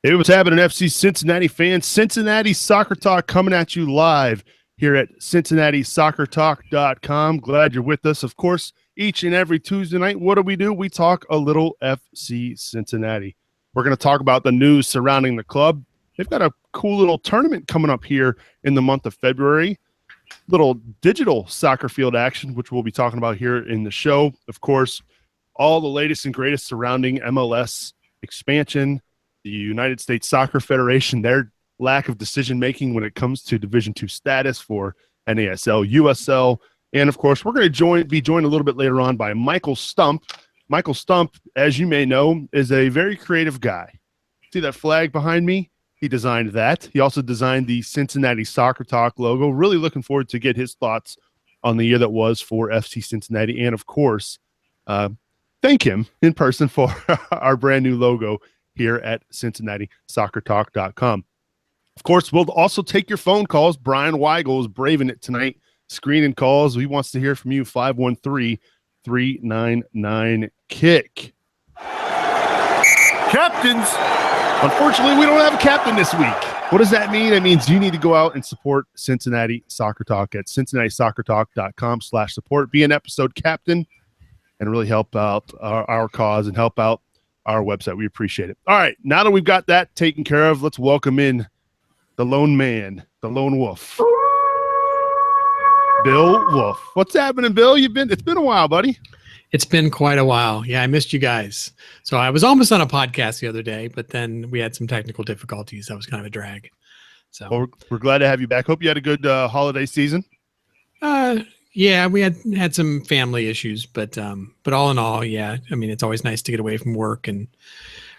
Hey, what's happening, FC Cincinnati fans? Cincinnati Soccer Talk coming at you live here at CincinnatiSoccerTalk.com. Glad you're with us. Of course, each and every Tuesday night, what do? We talk a little FC Cincinnati. We're going to talk about the news surrounding the club. They've got a cool little tournament coming up here in the month of February. Little digital soccer field action, which we'll be talking about here in the show. Of course, all the latest and greatest surrounding MLS expansion, the United States Soccer Federation, their lack of decision-making when it comes to Division II status for NASL, USL, and, of course, we're going to be joined a little bit later on by Michael Stump. Michael Stump, as you may know, is a very creative guy. See that flag behind me? He designed that. He also designed the Cincinnati Soccer Talk logo. Really looking forward to get his thoughts on the year that was for FC Cincinnati, and, of course, thank him in person for our brand-new logo here at CincinnatiSoccerTalk.com. Of course, we'll also take your phone calls. Brian Weigel is braving it tonight, screening calls. He wants to hear from you, 513-399-KICK. Captains! Unfortunately, we don't have a captain this week. What does that mean? It means you need to go out and support Cincinnati Soccer Talk at CincinnatiSoccerTalk.com/support. Be an episode captain and really help out our cause and help out our website. We appreciate it. All right, now that we've got that taken care of, let's welcome in the lone man, the lone wolf, Bill Wolf. What's happening, Bill? It's been a while, buddy. It's been quite a while. Yeah, I missed you guys. So I was almost on a podcast the other day, but then we had some technical difficulties. That was kind of a drag. So well, we're glad to have you back. Hope you had a good holiday season. Yeah, we had some family issues, but all in all, yeah. I mean, it's always nice to get away from work and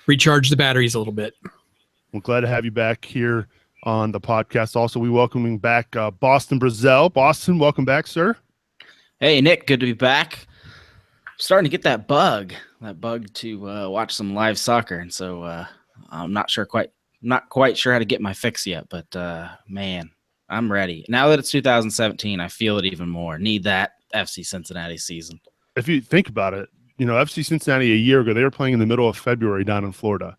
recharge the batteries a little bit. We're glad to have you back here on the podcast. Also, we welcoming back Boston Brazel. Boston, welcome back, sir. Hey, Nick, good to be back. Starting to get that bug to watch some live soccer, and so I'm not quite sure how to get my fix yet, but man, I'm ready. Now that it's 2017, I feel it even more. Need that FC Cincinnati season. If you think about it, FC Cincinnati a year ago, they were playing in the middle of February down in Florida.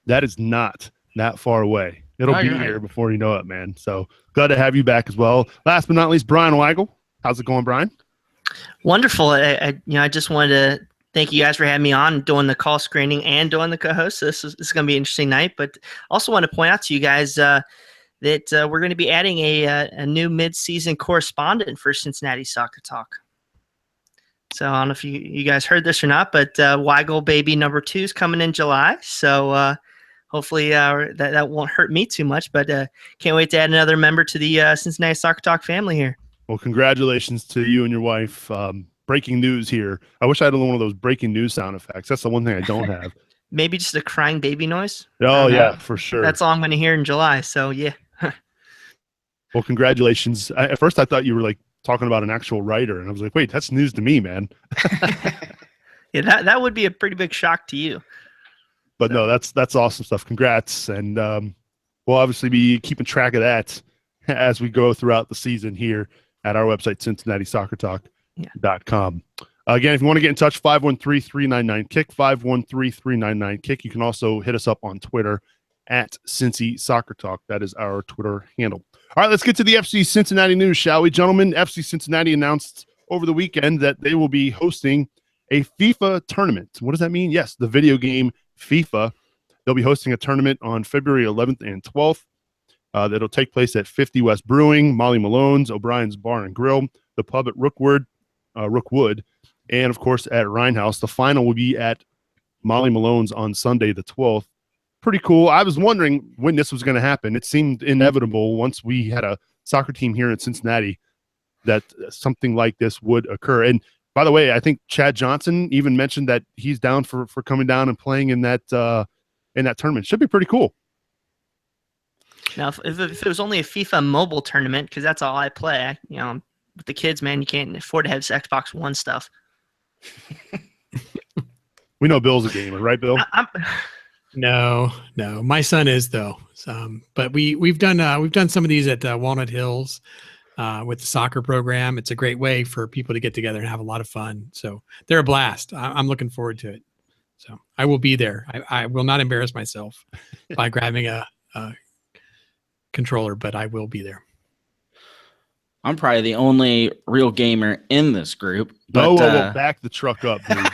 That is not that far away. It'll be here before you know it, man. So glad to have you back as well. Last but not least, Brian Weigel. How's it going, Brian? Wonderful. I just wanted to thank you guys for having me on, doing the call screening and doing the co-host. This is going to be an interesting night, but also want to point out to you guys that we're going to be adding a new mid-season correspondent for Cincinnati Soccer Talk. So I don't know if you guys heard this or not, but Weigel Baby number 2 is coming in July. So hopefully that won't hurt me too much, but can't wait to add another member to the Cincinnati Soccer Talk family here. Well, congratulations to you and your wife. Breaking news here. I wish I had one of those breaking news sound effects. That's the one thing I don't have. Maybe just a crying baby noise. Oh, yeah, for sure. That's all I'm going to hear in July. So, yeah. Well, congratulations. At first, I thought you were like talking about an actual writer, and I was like, wait, that's news to me, man. Yeah, that would be a pretty big shock to you. But no, that's awesome stuff. Congrats. And we'll obviously be keeping track of that as we go throughout the season here at our website, CincinnatiSoccerTalk.com. Again, if you want to get in touch, 513-399-KICK, 513-399-KICK. You can also hit us up on Twitter at Cincy Soccer Talk. That is our Twitter handle. All right, let's get to the FC Cincinnati news, shall we, gentlemen? FC Cincinnati announced over the weekend that they will be hosting a FIFA tournament. What does that mean? Yes, the video game FIFA. They'll be hosting a tournament on February 11th and 12th. That'll take place at 50 West Brewing, Molly Malone's, O'Brien's Bar and Grill, the pub at Rookwood, and, of course, at Rhinehouse. The final will be at Molly Malone's on Sunday the 12th. Pretty cool. I was wondering when this was going to happen. It seemed inevitable once we had a soccer team here in Cincinnati that something like this would occur. And, by the way, I think Chad Johnson even mentioned that he's down for coming down and playing in that tournament. Should be pretty cool. Now, if it was only a FIFA mobile tournament, because that's all I play, with the kids, man, you can't afford to have this Xbox One stuff. We know Bill's a gamer, right, Bill? No. My son is though. But we've done some of these at Walnut Hills with the soccer program. It's a great way for people to get together and have a lot of fun. So they're a blast. I'm looking forward to it. So I will be there. I will not embarrass myself by grabbing a controller, but I will be there. I'm probably the only real gamer in this group. But, whoa, back the truck up, dude.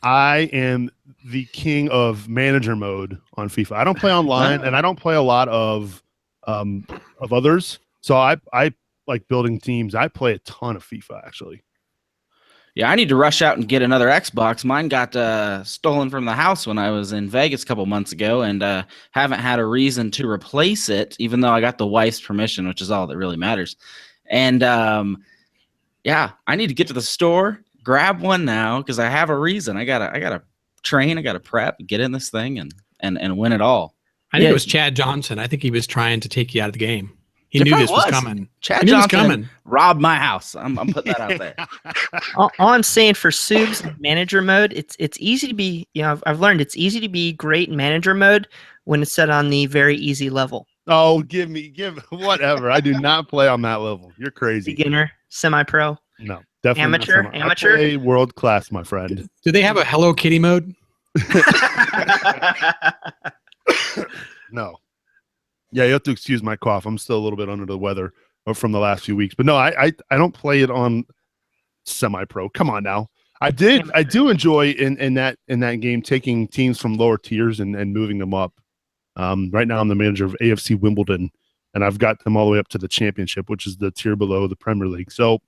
I am the king of manager mode on FIFA. I don't play online, and I don't play a lot of others. So I like building teams. I play a ton of FIFA, actually. Yeah, I need to rush out and get another Xbox. Mine got stolen from the house when I was in Vegas a couple months ago, and haven't had a reason to replace it, even though I got the wife's permission, which is all that really matters. And yeah, I need to get to the store, grab one now, because I have a reason. I gotta train, I gotta prep, get in this thing, and win it all. I think it was Chad Johnson. I think he was trying to take you out of the game. He knew this was coming. Chad Johnson robbed my house. I'm putting that out there. all I'm saying for Subs manager mode, it's easy to be. I've learned it's easy to be great in manager mode when it's set on the very easy level. Oh, give whatever. I do not play on that level. You're crazy. Beginner, semi-pro. No, definitely amateur. I play world class, my friend. Do they have a Hello Kitty mode? No. Yeah, you have to excuse my cough. I'm still a little bit under the weather from the last few weeks. But no, I don't play it on semi-pro. Come on now. I do enjoy in that game taking teams from lower tiers and moving them up. Right now I'm the manager of AFC Wimbledon, and I've got them all the way up to the championship, which is the tier below the Premier League. So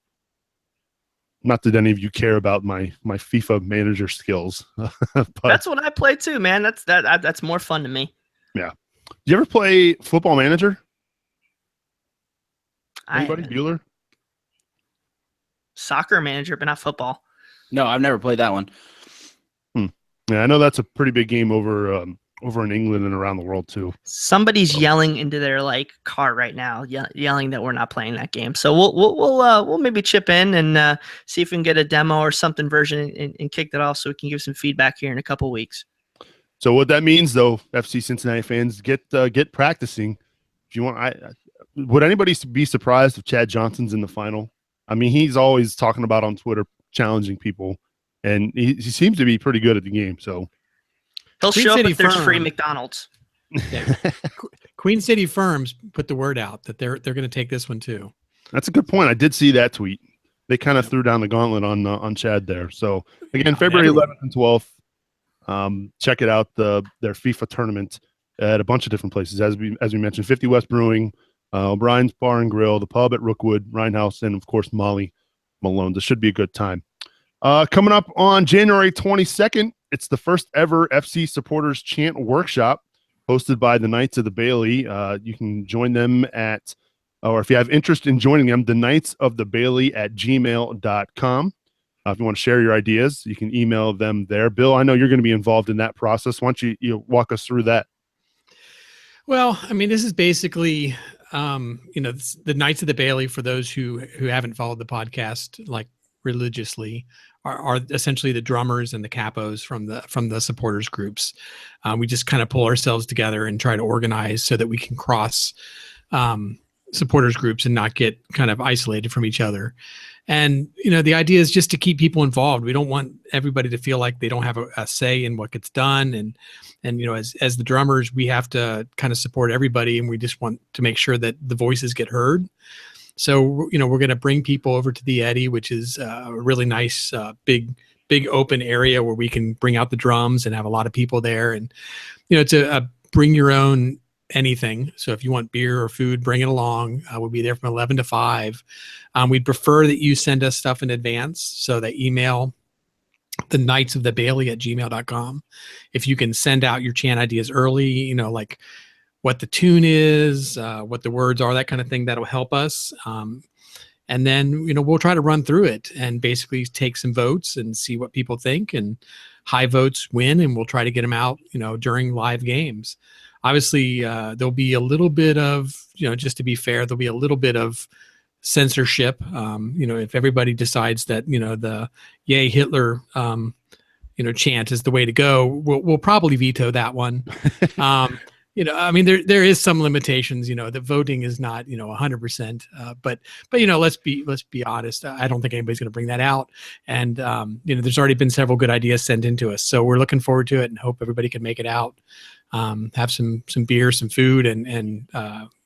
not that any of you care about my FIFA manager skills. But that's what I play too, man. That's more fun to me. Yeah. Do you ever play Football Manager? Anybody? Bueller? Soccer Manager, but not football. No, I've never played that one. Yeah, I know that's a pretty big game over in England and around the world too. Somebody's yelling into their car right now, yelling that we're not playing that game. So we'll maybe chip in and see if we can get a demo or something version and kick that off so we can give some feedback here in a couple weeks. So what that means, though, FC Cincinnati fans, get practicing. If you want, would anybody be surprised if Chad Johnson's in the final? I mean, he's always talking about on Twitter challenging people, and he seems to be pretty good at the game. So he'll show up if there's free McDonald's. Yeah. Queen City Firms put the word out that they're going to take this one too. That's a good point. I did see that tweet. They kind of threw down the gauntlet on Chad there. So again, February 11th and 12th. Check it out, their FIFA tournament at a bunch of different places. As we mentioned, 50 West Brewing, O'Brien's Bar and Grill, the pub at Rookwood, Rhinehouse, and of course Molly Malone. This should be a good time. Coming up on January 22nd, it's the first ever FC Supporters Chant Workshop hosted by the Knights of the Bailey. You can join them or if you have interest in joining them, the Knights of the Bailey at gmail.com. If you want to share your ideas, you can email them there. Bill, I know you're going to be involved in that process. Why don't you walk us through that? Well, I mean, this is basically, the Knights of the Bailey, for those who haven't followed the podcast like religiously, are essentially the drummers and the capos from the supporters groups. We just kind of pull ourselves together and try to organize so that we can cross supporters groups and not get kind of isolated from each other. And, the idea is just to keep people involved. We don't want everybody to feel like they don't have a say in what gets done. And as the drummers, we have to kind of support everybody, and we just want to make sure that the voices get heard. So, we're going to bring people over to the Eddy, which is a really nice, big open area where we can bring out the drums and have a lot of people there. And, it's a bring your own anything. So if you want beer or food, bring it along. We'll be there from 11 to 5. We'd prefer that you send us stuff in advance. So that email the Knights of the Bailey at gmail.com. If you can send out your chant ideas early, like what the tune is, what the words are, that kind of thing, that'll help us. And then, we'll try to run through it and basically take some votes and see what people think, and high votes win. And we'll try to get them out, during live games. Obviously, there'll be a little bit of, just to be fair, there'll be a little bit of censorship. If everybody decides that, the Yay Hitler, chant is the way to go, we'll probably veto that one. I mean, there is some limitations. The voting is not 100%. But let's be honest. I don't think anybody's going to bring that out. And there's already been several good ideas sent into us, so we're looking forward to it and hope everybody can make it out. Have some beer, some food, and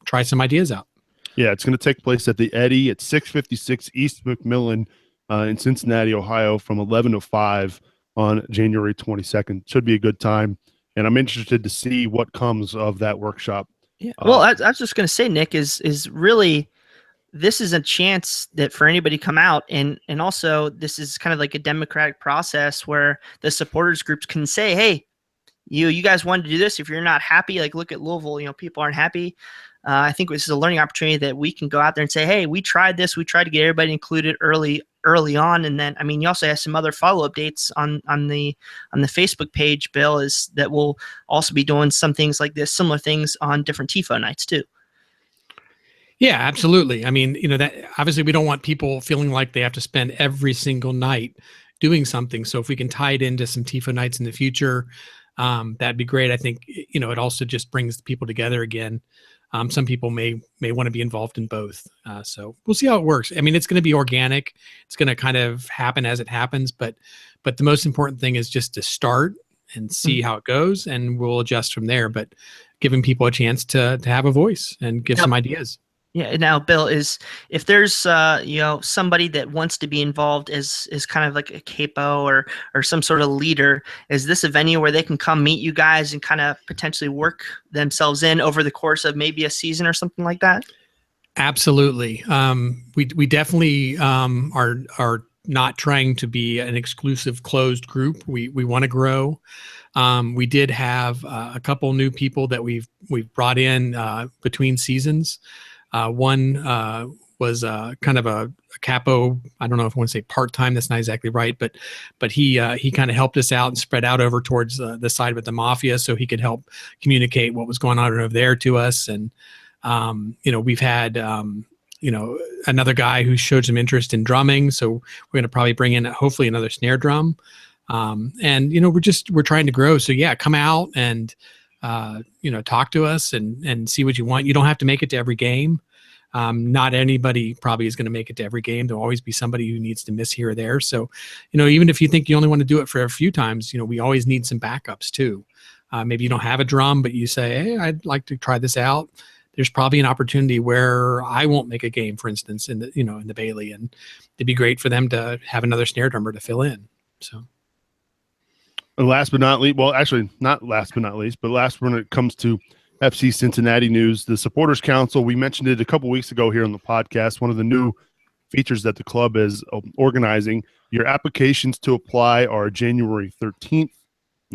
try some ideas out. Yeah, it's going to take place at the Eddy at 656 East McMillan in Cincinnati, Ohio, from 11 to 5 on January 22nd. Should be a good time. And I'm interested to see what comes of that workshop. Yeah. Well, I was just going to say, Nick, is really, this is a chance that for anybody to come out, and also this is kind of like a democratic process where the supporters groups can say, hey, you guys wanted to do this. If you're not happy, like look at Louisville, people aren't happy. I think this is a learning opportunity that we can go out there and say, hey, we tried this. We tried to get everybody included early on. And then, I mean, you also have some other follow-up dates on the Facebook page, Bill, is that we'll also be doing some things like this, similar things on different TIFO nights too. Yeah, absolutely. I mean, that obviously we don't want people feeling like they have to spend every single night doing something. So if we can tie it into some TIFO nights in the future, that'd be great. I think, it also just brings people together again. Some people may want to be involved in both. So we'll see how it works. I mean, it's going to be organic. It's going to kind of happen as it happens, but the most important thing is just to start and see how it goes, and we'll adjust from there, but giving people a chance to have a voice and give some ideas. Yeah. Now, Bill, if there's somebody that wants to be involved as kind of like a capo or some sort of leader, is this a venue where they can come meet you guys and kind of potentially work themselves in over the course of maybe a season or something like that? Absolutely. We definitely are not trying to be an exclusive closed group. We want to grow. We did have a couple new people that we've brought in between seasons. One was kind of a capo. I don't know if I want to say part-time. That's not exactly right, but he kind of helped us out and spread out over towards the side with the Mafia, so he could help communicate what was going on over there to us. And we've had another guy who showed some interest in drumming, so we're going to probably bring in hopefully another snare drum. And we're trying to grow. So yeah, come out and talk to us and see what you want. You don't have to make it to every game. Not anybody probably is going to make it to every game. There'll always be somebody who needs to miss here or there. So, even if you think you only want to do it for a few times, we always need some backups too. Maybe you don't have a drum, but you say, hey, I'd like to try this out. There's probably an opportunity where I won't make a game, for instance, in the Bailey, and it'd be great for them to have another snare drummer to fill in. So. And last but not least, well, actually not last but not least, but last when it comes to FC Cincinnati news, the Supporters Council, we mentioned it a couple weeks ago here on the podcast, one of the new features that the club is organizing. Your applications to apply are January 13th.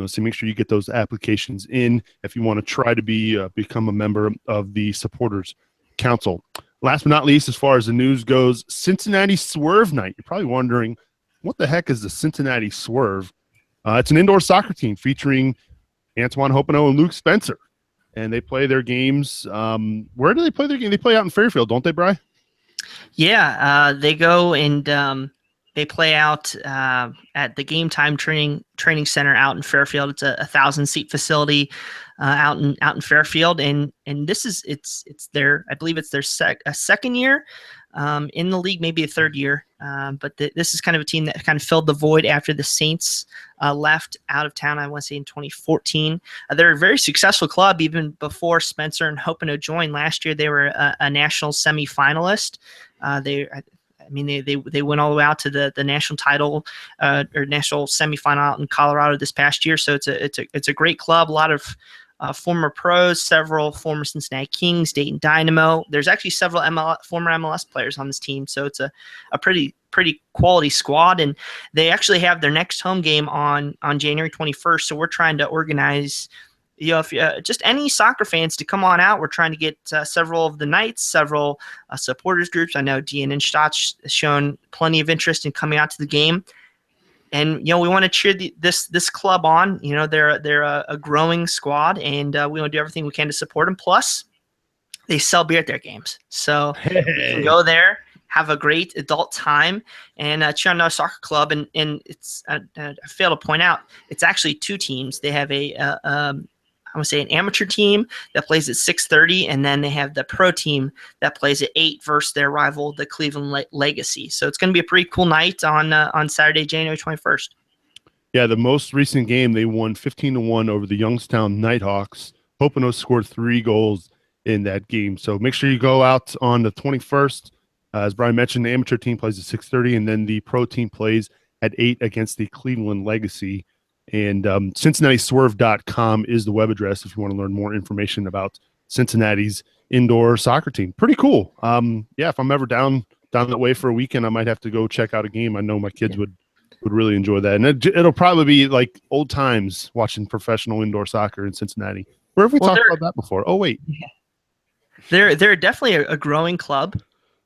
So make sure you get those applications in if you want to try to become a member of the Supporters Council. Last but not least, as far as the news goes, Cincinnati Swerve Night. You're probably wondering, what the heck is the Cincinnati Swerve? It's an indoor soccer team featuring Antoine Hopino and Luke Spencer, and they play their games. Where do they play their game? They play out in Fairfield, don't they, Bri? Yeah, they go and they play out at the Game Time Training Center out in Fairfield. It's a 1,000-seat facility out in Fairfield, and this is it's their, I believe it's their second year in the league, maybe a third year. But this is kind of a team that kind of filled the void after the Saints left out of town, I want to say in 2014. They're a very successful club even before Spencer and Hopino joined. Last year, they were a national semifinalist. They went all the way out to the national title or national semifinal out in Colorado this past year. So it's a great club. A lot of former pros, several former Cincinnati Kings, Dayton Dynamo. There's actually several former MLS players on this team, so it's a pretty quality squad. And they actually have their next home game on January 21st. So we're trying to organize, if just any soccer fans to come on out. We're trying to get several of the nights, several supporters groups. I know Dean Instadt's shown plenty of interest in coming out to the game. And, we want to cheer this club on. They're a growing squad, and we want to do everything we can to support them. Plus, they sell beer at their games. So you can go there, have a great adult time, and cheer on our soccer club. And it's I fail to point out, it's actually two teams. They have a want to say an amateur team that plays at 6:30, and then they have the pro team that plays at 8 versus their rival, the Cleveland Legacy. So it's going to be a pretty cool night on Saturday, January 21st. Yeah, the most recent game, they won 15-1 over the Youngstown Nighthawks. Pocono scored 3 goals in that game. So make sure you go out on the 21st. As Brian mentioned, the amateur team plays at 6:30, and then the pro team plays at 8 against the Cleveland Legacy. And CincinnatiSwerve.com is the web address if you want to learn more information about Cincinnati's indoor soccer team. Pretty cool. Yeah, if I'm ever down that way for a weekend, I might have to go check out a game. I know my kids would really enjoy that. And it'll probably be like old times watching professional indoor soccer in Cincinnati. Where have we talked about that before? Oh, wait. Yeah. They're definitely a growing club,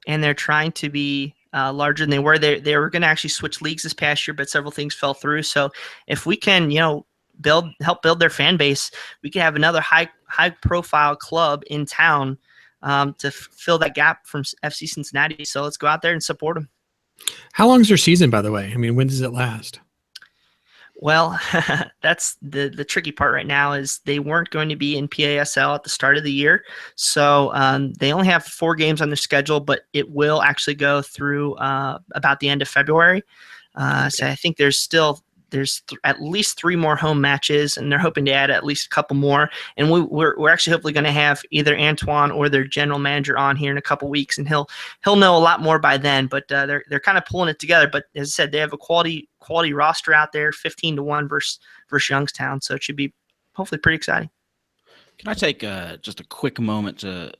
and they're trying to be larger than they were. They were going to actually switch leagues this past year, but several things fell through. So if we can, help build their fan base, we can have another high profile club in town to fill that gap from FC Cincinnati. So let's go out there and support them. How long is their season, by the way? I mean, when does it last? Well, that's the tricky part right now is they weren't going to be in PASL at the start of the year. So they only have 4 games on their schedule, but it will actually go through about the end of February. So I think there's at least 3 more home matches, and they're hoping to add at least a couple more. And we're actually hopefully going to have either Antoine or their general manager on here in a couple weeks, and he'll know a lot more by then. But they're kind of pulling it together. But as I said, they have a quality roster out there, 15-1 versus Youngstown. So it should be hopefully pretty exciting. Can I take just a quick moment to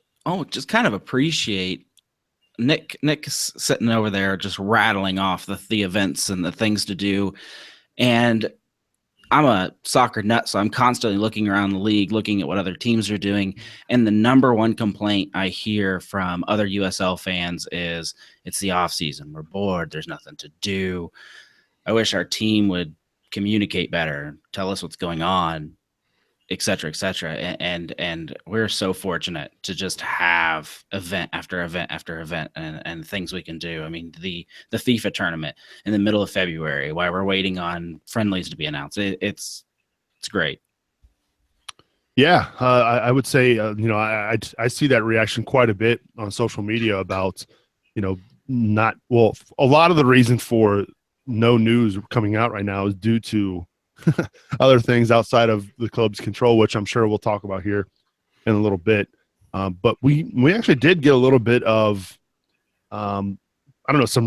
just kind of appreciate Nick sitting over there just rattling off the events and the things to do. And I'm a soccer nut, so I'm constantly looking around the league, looking at what other teams are doing. And the number one complaint I hear from other USL fans is it's the off season. We're bored. There's nothing to do. I wish our team would communicate better, tell us what's going on, et cetera, et cetera. And we're so fortunate to just have event after event after event and things we can do. I mean, the FIFA tournament in the middle of February while we're waiting on friendlies to be announced. It's great. Yeah, I would say, I see that reaction quite a bit on social media about, a lot of the reason for no news coming out right now is due to other things outside of the club's control, which I'm sure we'll talk about here in a little bit. But we actually did get a little bit of, some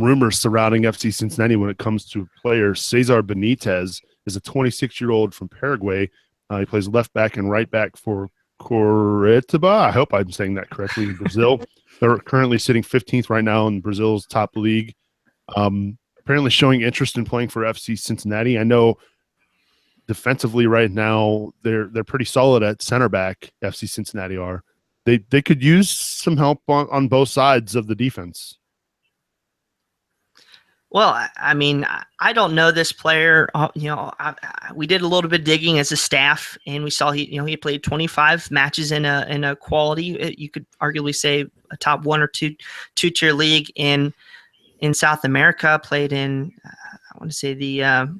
rumors surrounding FC Cincinnati when it comes to players. Cesar Benitez is a 26-year-old from Paraguay. He plays left back and right back for Coritiba. I hope I'm saying that correctly, in Brazil. They're currently sitting 15th right now in Brazil's top league. Apparently showing interest in playing for FC Cincinnati. I know defensively right now they're pretty solid at center back. FC Cincinnati are. They could use some help on both sides of the defense. Well, I mean, I don't know this player. We did a little bit of digging as a staff, and we saw he played 25 matches in a quality. You could arguably say a top 1 or 2 tier league in South America. Played in I want to say the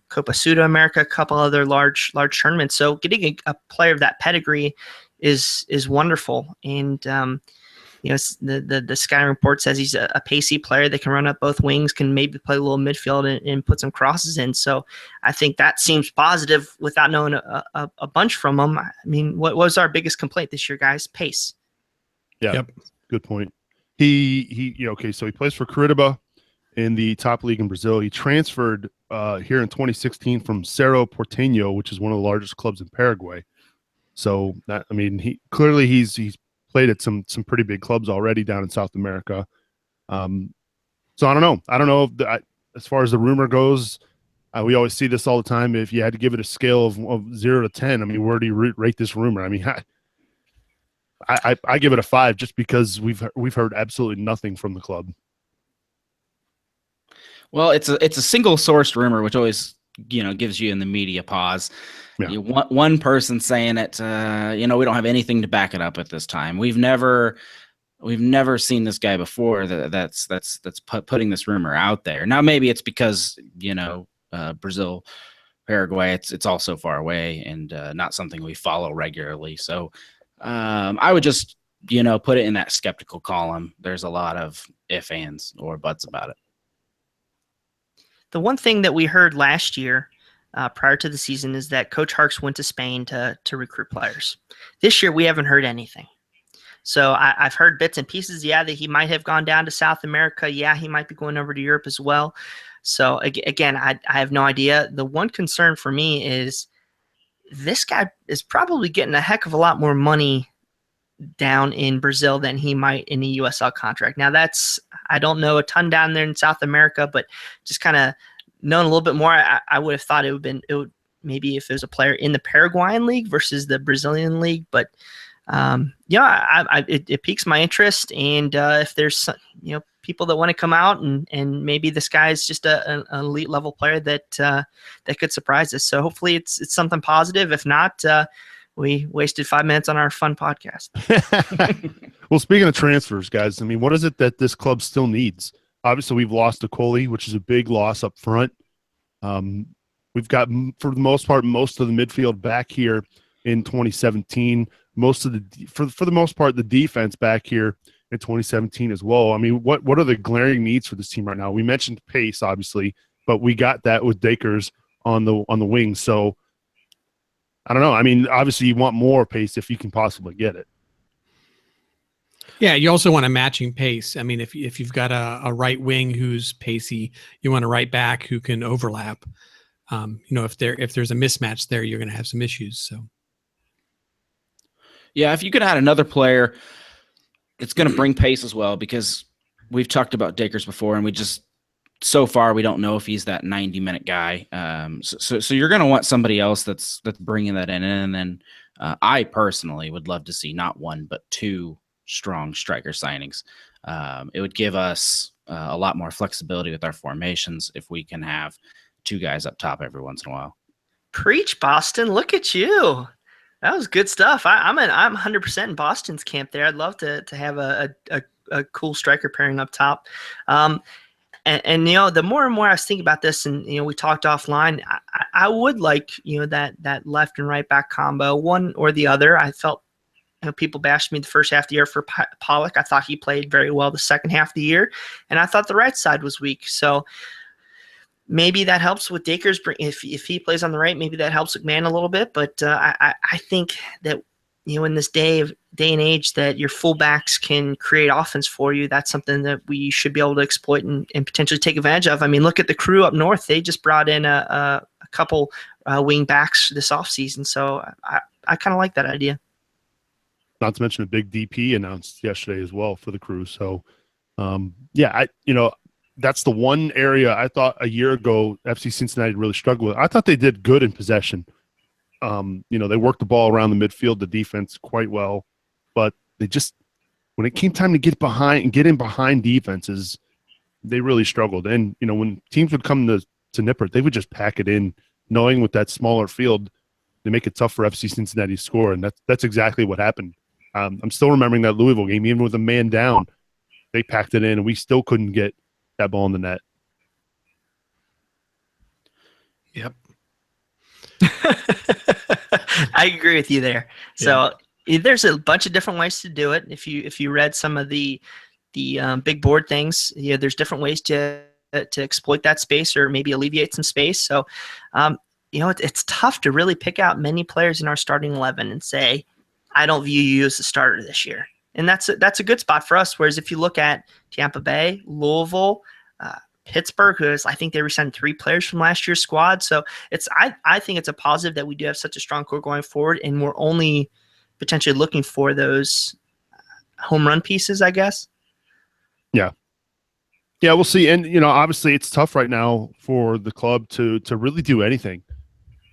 Copa Sudamerica, a couple other large tournaments. So getting a player of that pedigree is wonderful. And the scouting report says he's a pacey player that can run up both wings, can maybe play a little midfield and put some crosses in. So I think that seems positive without knowing a bunch from him. I mean, what was our biggest complaint this year, guys? Pace. Yeah, yep. Good point. So he plays for Coritiba in the top league in Brazil. He transferred here in 2016 from Cerro Porteño, which is one of the largest clubs in Paraguay. So he's played at some pretty big clubs already down in South America. So I don't know. I don't know if as far as the rumor goes, we always see this all the time. If you had to give it a scale of 0 to 10, I mean, where do you rate this rumor? I mean, I give it a 5 just because we've heard absolutely nothing from the club. Well, it's a single sourced rumor, which always gives you in the media pause. Yeah. You want one person saying it. We don't have anything to back it up at this time. We've never seen this guy before that's putting this rumor out there. Now maybe it's because Brazil Paraguay, it's all so far away and not something we follow regularly. So I would just, put it in that skeptical column. There's a lot of if, ands, or buts about it. The one thing that we heard last year prior to the season is that Coach Harkes went to Spain to recruit players. This year, we haven't heard anything. So I've heard bits and pieces, that he might have gone down to South America. Yeah, he might be going over to Europe as well. So again, I have no idea. The one concern for me is this guy is probably getting a heck of a lot more money down in Brazil than he might in a USL contract. Now I don't know a ton down there in South America, but just kind of knowing a little bit more, I would have thought it would maybe if it was a player in the Paraguayan league versus the Brazilian league, but it piques my interest. And if there's people that want to come out and maybe this guy is just an elite level player that could surprise us. So hopefully it's something positive. If not, we wasted 5 minutes on our fun podcast. Well, speaking of transfers, guys, I mean, what is it that this club still needs? Obviously, we've lost Okoli, which is a big loss up front. We've got, for the most part, most of the midfield back here in 2017. For the most part, the defense back here in 2017 as well. I mean, what are the glaring needs for this team right now? We mentioned pace, obviously, but we got that with Dakers on the wing. So I don't know. I mean, obviously, you want more pace if you can possibly get it. Yeah, you also want a matching pace. I mean, if you've got a right wing who's pacey, you want a right back who can overlap. If there's a mismatch there, you're going to have some issues. So, yeah, if you could add another player, it's going to bring pace as well, because we've talked about Dakers before, and so far we don't know if he's that 90-minute guy. So you're going to want somebody else that's bringing that in, and then I personally would love to see not one but two strong striker signings. It would give us a lot more flexibility with our formations if we can have two guys up top every once in a while. Preach, Boston! Look at you. That was good stuff. I'm 100% in Boston's camp there. I'd love to have a cool striker pairing up top. And the more and more I was thinking about this, and we talked offline, I would like that left and right back combo, one or the other. I felt people bashed me the first half of the year for Pollock. I thought he played very well the second half of the year, and I thought the right side was weak. So maybe that helps with Dakers. If he plays on the right, maybe that helps McMahon a little bit. But I think that in this day and age that your fullbacks can create offense for you, that's something that we should be able to exploit and potentially take advantage of. I mean, look at the Crew up north; they just brought in a couple wing backs this offseason. So I kind of like that idea. Not to mention a big DP announced yesterday as well for the Crew. So, that's the one area I thought a year ago FC Cincinnati really struggled with. I thought they did good in possession. They worked the ball around the midfield, the defense quite well, but they just, when it came time to get in behind defenses, they really struggled. And, when teams would come to Nippert, they would just pack it in, knowing with that smaller field, they make it tough for FC Cincinnati to score. And that's exactly what happened. I'm still remembering that Louisville game, even with a man down, they packed it in and we still couldn't get that ball in the net. Yep. I agree with you there. So there's a bunch of different ways to do it. If you read some of the big board things, there's different ways to exploit that space or maybe alleviate some space. So, it's tough to really pick out many players in our starting 11 and say, I don't view you as a starter this year. And that's a good spot for us. Whereas if you look at Tampa Bay, Louisville, Pittsburgh, I think they re-signed 3 players from last year's squad. So I think it's a positive that we do have such a strong core going forward, and we're only potentially looking for those home run pieces, I guess. Yeah. Yeah, we'll see. And, obviously it's tough right now for the club to really do anything.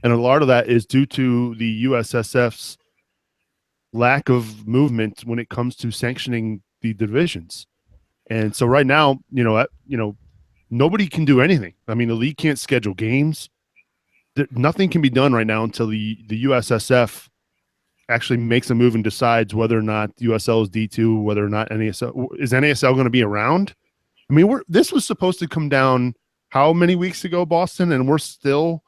And a lot of that is due to the USSF's lack of movement when it comes to sanctioning the divisions. And so right now, nobody can do anything. I mean, the league can't schedule games. Nothing can be done right now until the USSF actually makes a move and decides whether or not USL is D2, whether or not NASL going to be around. I mean, this was supposed to come down how many weeks ago, Boston, and we're still,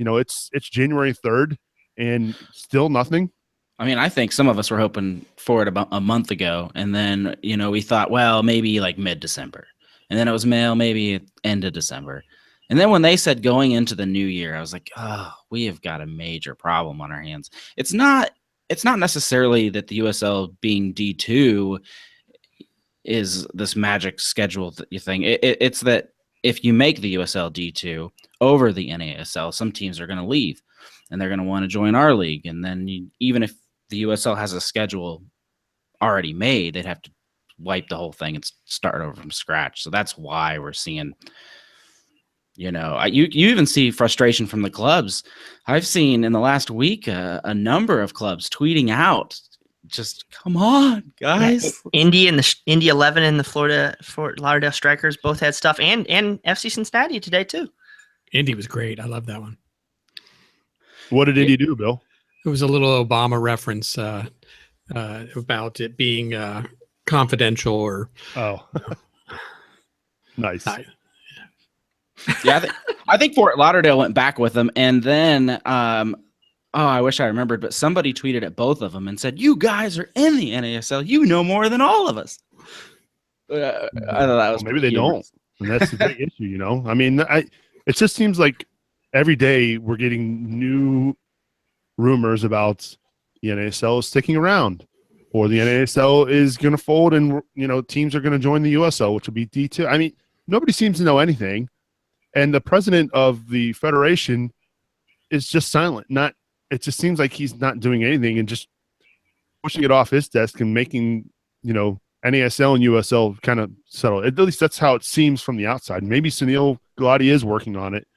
it's January 3rd and still nothing. I mean, I think some of us were hoping for it about a month ago, and then we thought, well, maybe like mid-December, and then it was maybe end of December, and then when they said going into the new year, I was like, oh, we have got a major problem on our hands. It's not necessarily that the USL being D2 is this magic schedule thing. It's that if you make the USL D2 over the NASL, some teams are going to leave, and they're going to want to join our league, and then even if the USL has a schedule already made, they'd have to wipe the whole thing and start over from scratch. So that's why we're seeing, you even see frustration from the clubs. I've seen in the last week a number of clubs tweeting out, just come on, guys. Indy and the Indy 11 and the Fort Lauderdale Strikers both had stuff, and FC Cincinnati today too. Indy was great. I love that one. What did Indy do, Bill? It was a little Obama reference about it being confidential or. Oh, nice. Yeah, I think Fort Lauderdale went back with them, and then I wish I remembered, but somebody tweeted at both of them and said, "You guys are in the NASL. You know more than all of us." I thought that was maybe they don't, and that's the big issue. I mean, it just seems like every day we're getting new rumors about the NASL sticking around, or the NASL is going to fold, and teams are going to join the USL, which will be D2. I mean, nobody seems to know anything, and the president of the federation is just silent. It just seems like he's not doing anything and just pushing it off his desk and making NASL and USL kind of settle. At least that's how it seems from the outside. Maybe Sunil Gulati is working on it,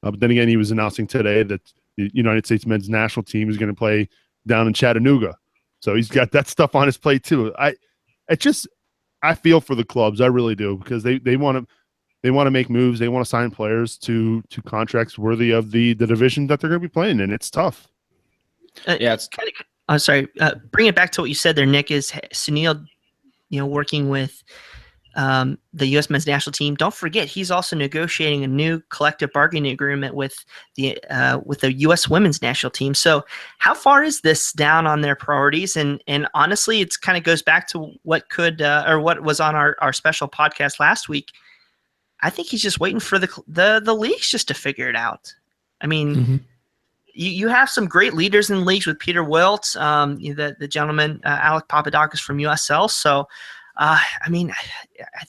but then again, he was announcing today that the United States men's national team is going to play down in Chattanooga. So he's got that stuff on his plate too. I feel for the clubs. I really do, because they want to make moves. They want to sign players to contracts worthy of the division that they're going to be playing in. It's tough. It's kind of. I'm sorry. Bring it back to what you said there, Nick. Is Sunil, working with the U.S. men's national team? Don't forget, he's also negotiating a new collective bargaining agreement with the U.S. women's national team. So, how far is this down on their priorities? And honestly, it's kind of goes back to what what was on our special podcast last week. I think he's just waiting for the leagues just to figure it out. I mean, you have some great leaders in the leagues with Peter Wilt, the gentleman Alec Papadakis from USL. So. I mean,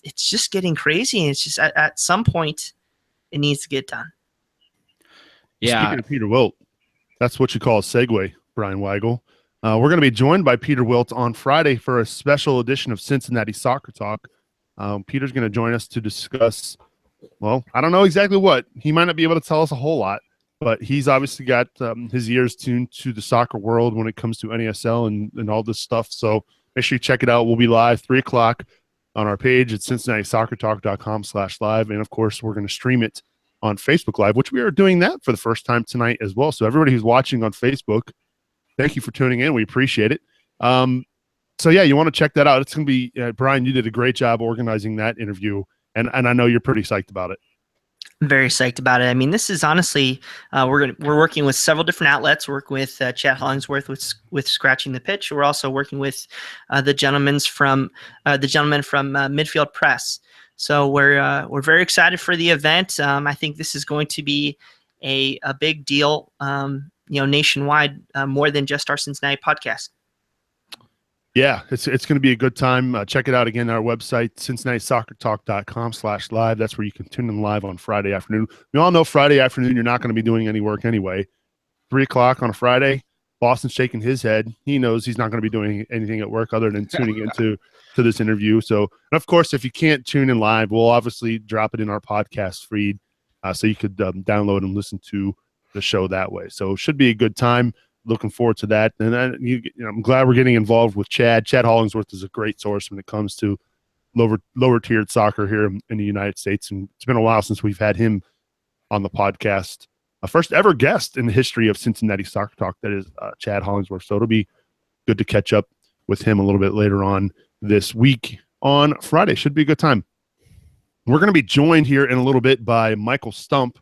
it's just getting crazy, and it's just at some point it needs to get done. Yeah. Speaking of Peter Wilt, that's what you call a segue, Brian Weigel. We're going to be joined by Peter Wilt on Friday for a special edition of Cincinnati Soccer Talk. Peter's going to join us to discuss, well, I don't know exactly what. He might not be able to tell us a whole lot, but he's obviously got his ears tuned to the soccer world when it comes to NASL and all this stuff. So make sure you check it out. We'll be live 3 o'clock on our page at CincinnatiSoccerTalk.com/live. And, of course, we're going to stream it on Facebook Live, which we are doing that for the first time tonight as well. So everybody who's watching on Facebook, thank you for tuning in. We appreciate it. So, yeah, you want to check that out. It's going to be Brian, you did a great job organizing that interview, and I know you're pretty psyched about it. I'm very psyched about it. I mean, this is honestly, we're working with several different outlets. We're working with Chad Hollingsworth with Scratching the Pitch. We're also working with the gentleman from Midfield Press. So we're very excited for the event. I think this is going to be a big deal, nationwide, more than just our Cincinnati podcast. Yeah, it's going to be a good time. Check it out again, our website, CincinnatiSoccerTalk.com/live. That's where you can tune in live on Friday afternoon. We all know Friday afternoon you're not going to be doing any work anyway. 3 o'clock on a Friday, Boston's shaking his head. He knows he's not going to be doing anything at work other than tuning into this interview. So, and of course, if you can't tune in live, we'll obviously drop it in our podcast feed, so you could download and listen to the show that way. So it should be a good time. Looking forward to that. And I'm glad we're getting involved with Chad. Chad Hollingsworth is a great source when it comes to lower tiered soccer here in the United States. And it's been a while since we've had him on the podcast. First ever guest in the history of Cincinnati Soccer Talk, that is Chad Hollingsworth. So it'll be good to catch up with him a little bit later on this week on Friday. Should be a good time. We're going to be joined here in a little bit by Michael Stump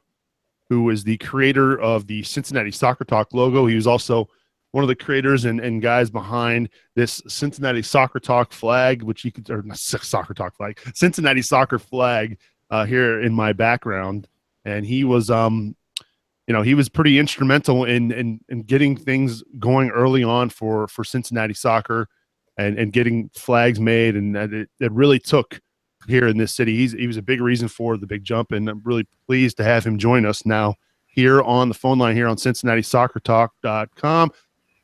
who is the creator of the Cincinnati Soccer Talk logo. He was also one of the creators and guys behind this Cincinnati Soccer Talk flag, which you could, or not Soccer Talk flag, Cincinnati Soccer flag here in my background. And he was, he was pretty instrumental in getting things going early on for Cincinnati soccer and getting flags made. And it really took here in this city. He was a big reason for the big jump, and I'm really pleased to have him join us now here on the phone line here on CincinnatiSoccerTalk.com.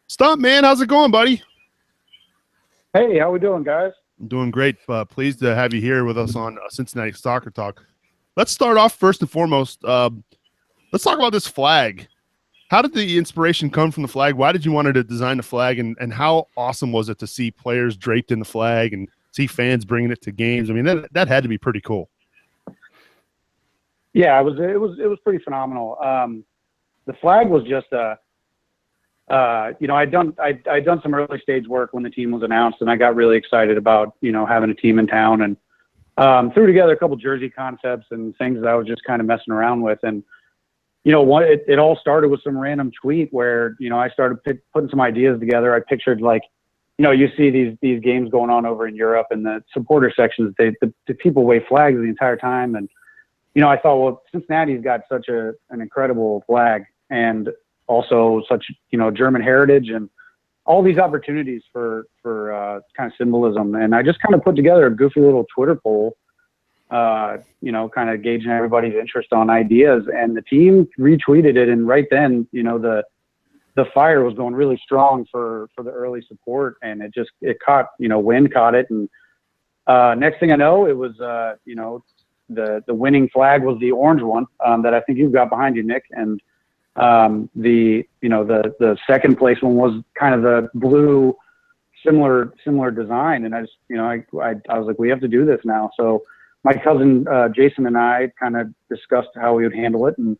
Stump, man, how's it going, buddy? Hey, how we doing, guys? I'm doing great. Pleased to have you here with us on Cincinnati Soccer Talk. Let's start off first and foremost. Let's talk about this flag. How did the inspiration come from the flag? Why did you want to design the flag, and how awesome was it to see players draped in the flag and see fans bringing it to games? I mean, that had to be pretty cool. Yeah, it was pretty phenomenal. The flag was just I'd done some early stage work when the team was announced, and I got really excited about having a team in town, and threw together a couple jersey concepts and things that I was just kind of messing around with. And it all started with some random tweet where I started putting some ideas together. I pictured, like, you see these games going on over in Europe, and the supporter sections, the people wave flags the entire time. And I thought, well, Cincinnati's got such an incredible flag, and also such German heritage, and all these opportunities for kind of symbolism. And I just kind of put together a goofy little Twitter poll, kind of gauging everybody's interest on ideas, and the team retweeted it. And right then, the fire was going really strong for the early support, and it caught, wind caught it. And next thing I know, it was, the winning flag was the orange one that I think you've got behind you, Nick. And the second place one was kind of the blue, similar design. And I just, I was like, we have to do this now. So my cousin Jason and I kind of discussed how we would handle it, and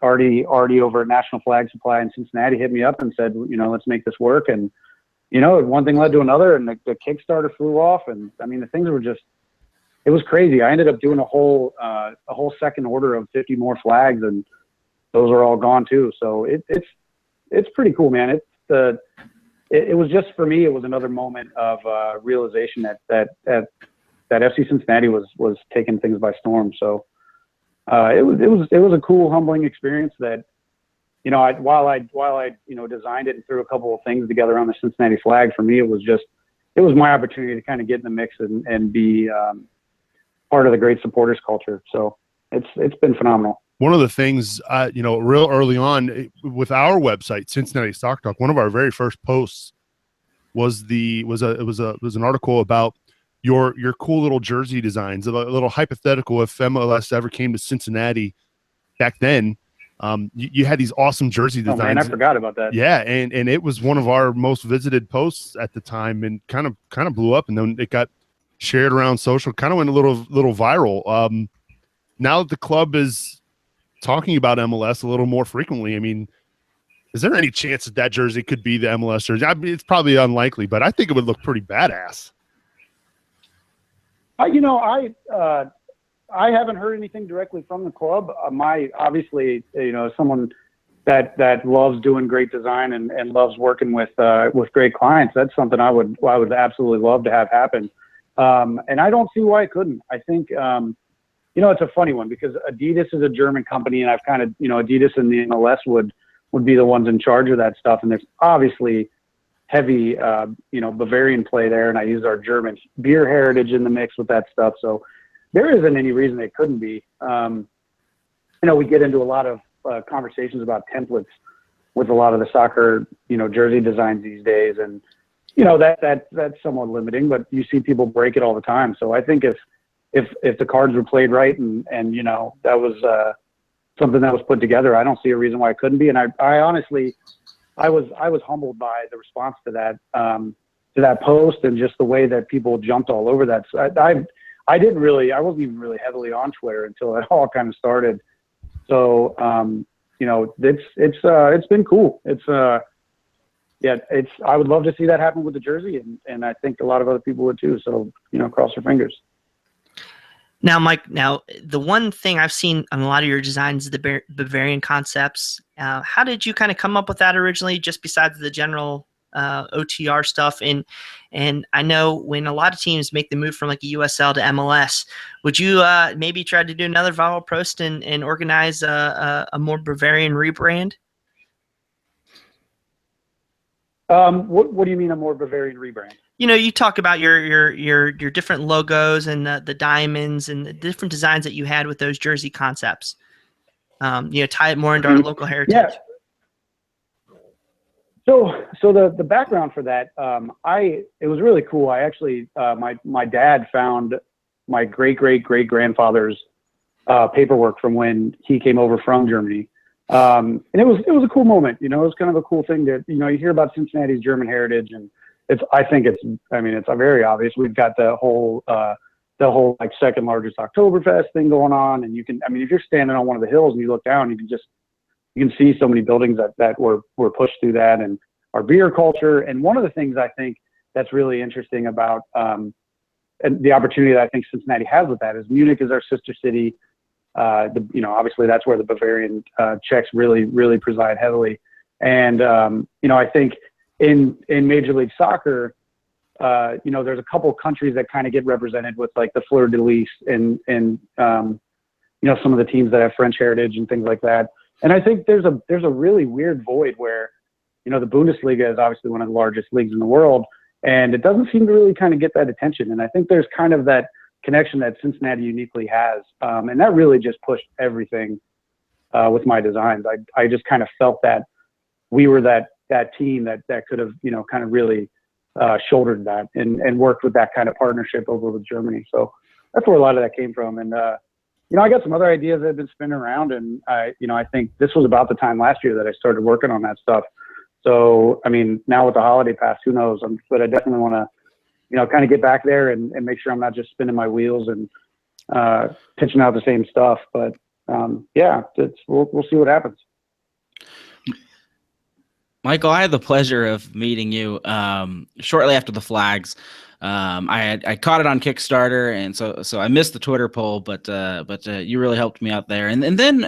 Artie over at National Flag Supply in Cincinnati hit me up and said, let's make this work. And one thing led to another, and the Kickstarter flew off. And I mean, the things were just, it was crazy. I ended up doing a whole second order of 50 more flags, and those are all gone too. So it's pretty cool, man. It was just, for me, it was another moment of realization that FC Cincinnati was taking things by storm. So it was a cool, humbling experience that, while I designed it and threw a couple of things together on the Cincinnati flag, for me, it was my opportunity to kind of get in the mix and be part of the great supporters culture. So it's been phenomenal. One of the things, real early on with our website, Cincinnati Soccer Talk, one of our very first posts was an article about your cool little jersey designs, a little hypothetical. If MLS ever came to Cincinnati back then, you had these awesome jersey designs. Oh man, I forgot about that. Yeah, and it was one of our most visited posts at the time, and kind of blew up, and then it got shared around social, kind of went a little viral. Now that the club is talking about MLS a little more frequently, I mean, is there any chance that jersey could be the MLS jersey? I mean, it's probably unlikely, but I think it would look pretty badass. I haven't heard anything directly from the club. Obviously, someone that loves doing great design and loves working with great clients, that's something I would absolutely love to have happen. And I don't see why it couldn't. I think, it's a funny one because Adidas is a German company, and I've kind of, Adidas and the MLS would be the ones in charge of that stuff. And there's obviously heavy, Bavarian play there, and I use our German beer heritage in the mix with that stuff. So there isn't any reason it couldn't be. We get into a lot of conversations about templates with a lot of the soccer, jersey designs these days, and that's somewhat limiting. But you see people break it all the time. So I think if the cards were played right and that was something that was put together, I don't see a reason why it couldn't be. And I honestly, I was humbled by the response to that post, and just the way that people jumped all over that. So I wasn't even really heavily on Twitter until it all kind of started. So, it's been cool. I would love to see that happen with the jersey, and I think a lot of other people would too. So, cross your fingers. Now, Mike, the one thing I've seen on a lot of your designs is the Bavarian concepts. How did you kind of come up with that originally, just besides the general OTR stuff? And I know when a lot of teams make the move from like a USL to MLS, would you maybe try to do another viral post and organize a more Bavarian rebrand? What do you mean a more Bavarian rebrand? You talk about your different logos and the diamonds and the different designs that you had with those jersey concepts. Tie it more into our local heritage. Yeah. So the background for that, it was really cool. I actually, my dad found my great grandfather's paperwork from when he came over from Germany. And it was a cool moment. It was kind of a cool thing that, you hear about Cincinnati's German heritage, and I think it's very obvious. We've got the whole like second largest Oktoberfest thing going on. And if you're standing on one of the hills and you look down, you can see so many buildings that were pushed through that, and our beer culture. And one of the things I think that's really interesting about, and the opportunity that I think Cincinnati has with that is Munich is our sister city. Obviously that's where the Bavarian Czechs really preside heavily. And, I think in Major League Soccer, there's a couple countries that kind of get represented with like the Fleur de Lis and some of the teams that have French heritage and things like that. And I think there's a really weird void where, the Bundesliga is obviously one of the largest leagues in the world, and it doesn't seem to really kind of get that attention. And I think there's kind of that connection that Cincinnati uniquely has. And that really just pushed everything with my designs. I just kind of felt that we were that team that could have, kind of really shouldered that and worked with that kind of partnership over with Germany. So that's where a lot of that came from. And, I got some other ideas that have been spinning around, and I think this was about the time last year that I started working on that stuff. So, now with the holiday pass, who knows? But I definitely want to, kind of get back there and make sure I'm not just spinning my wheels and pitching out the same stuff. But we'll see what happens. Michael, I had the pleasure of meeting you shortly after the flags. I caught it on Kickstarter, and so I missed the Twitter poll, but you really helped me out there. And then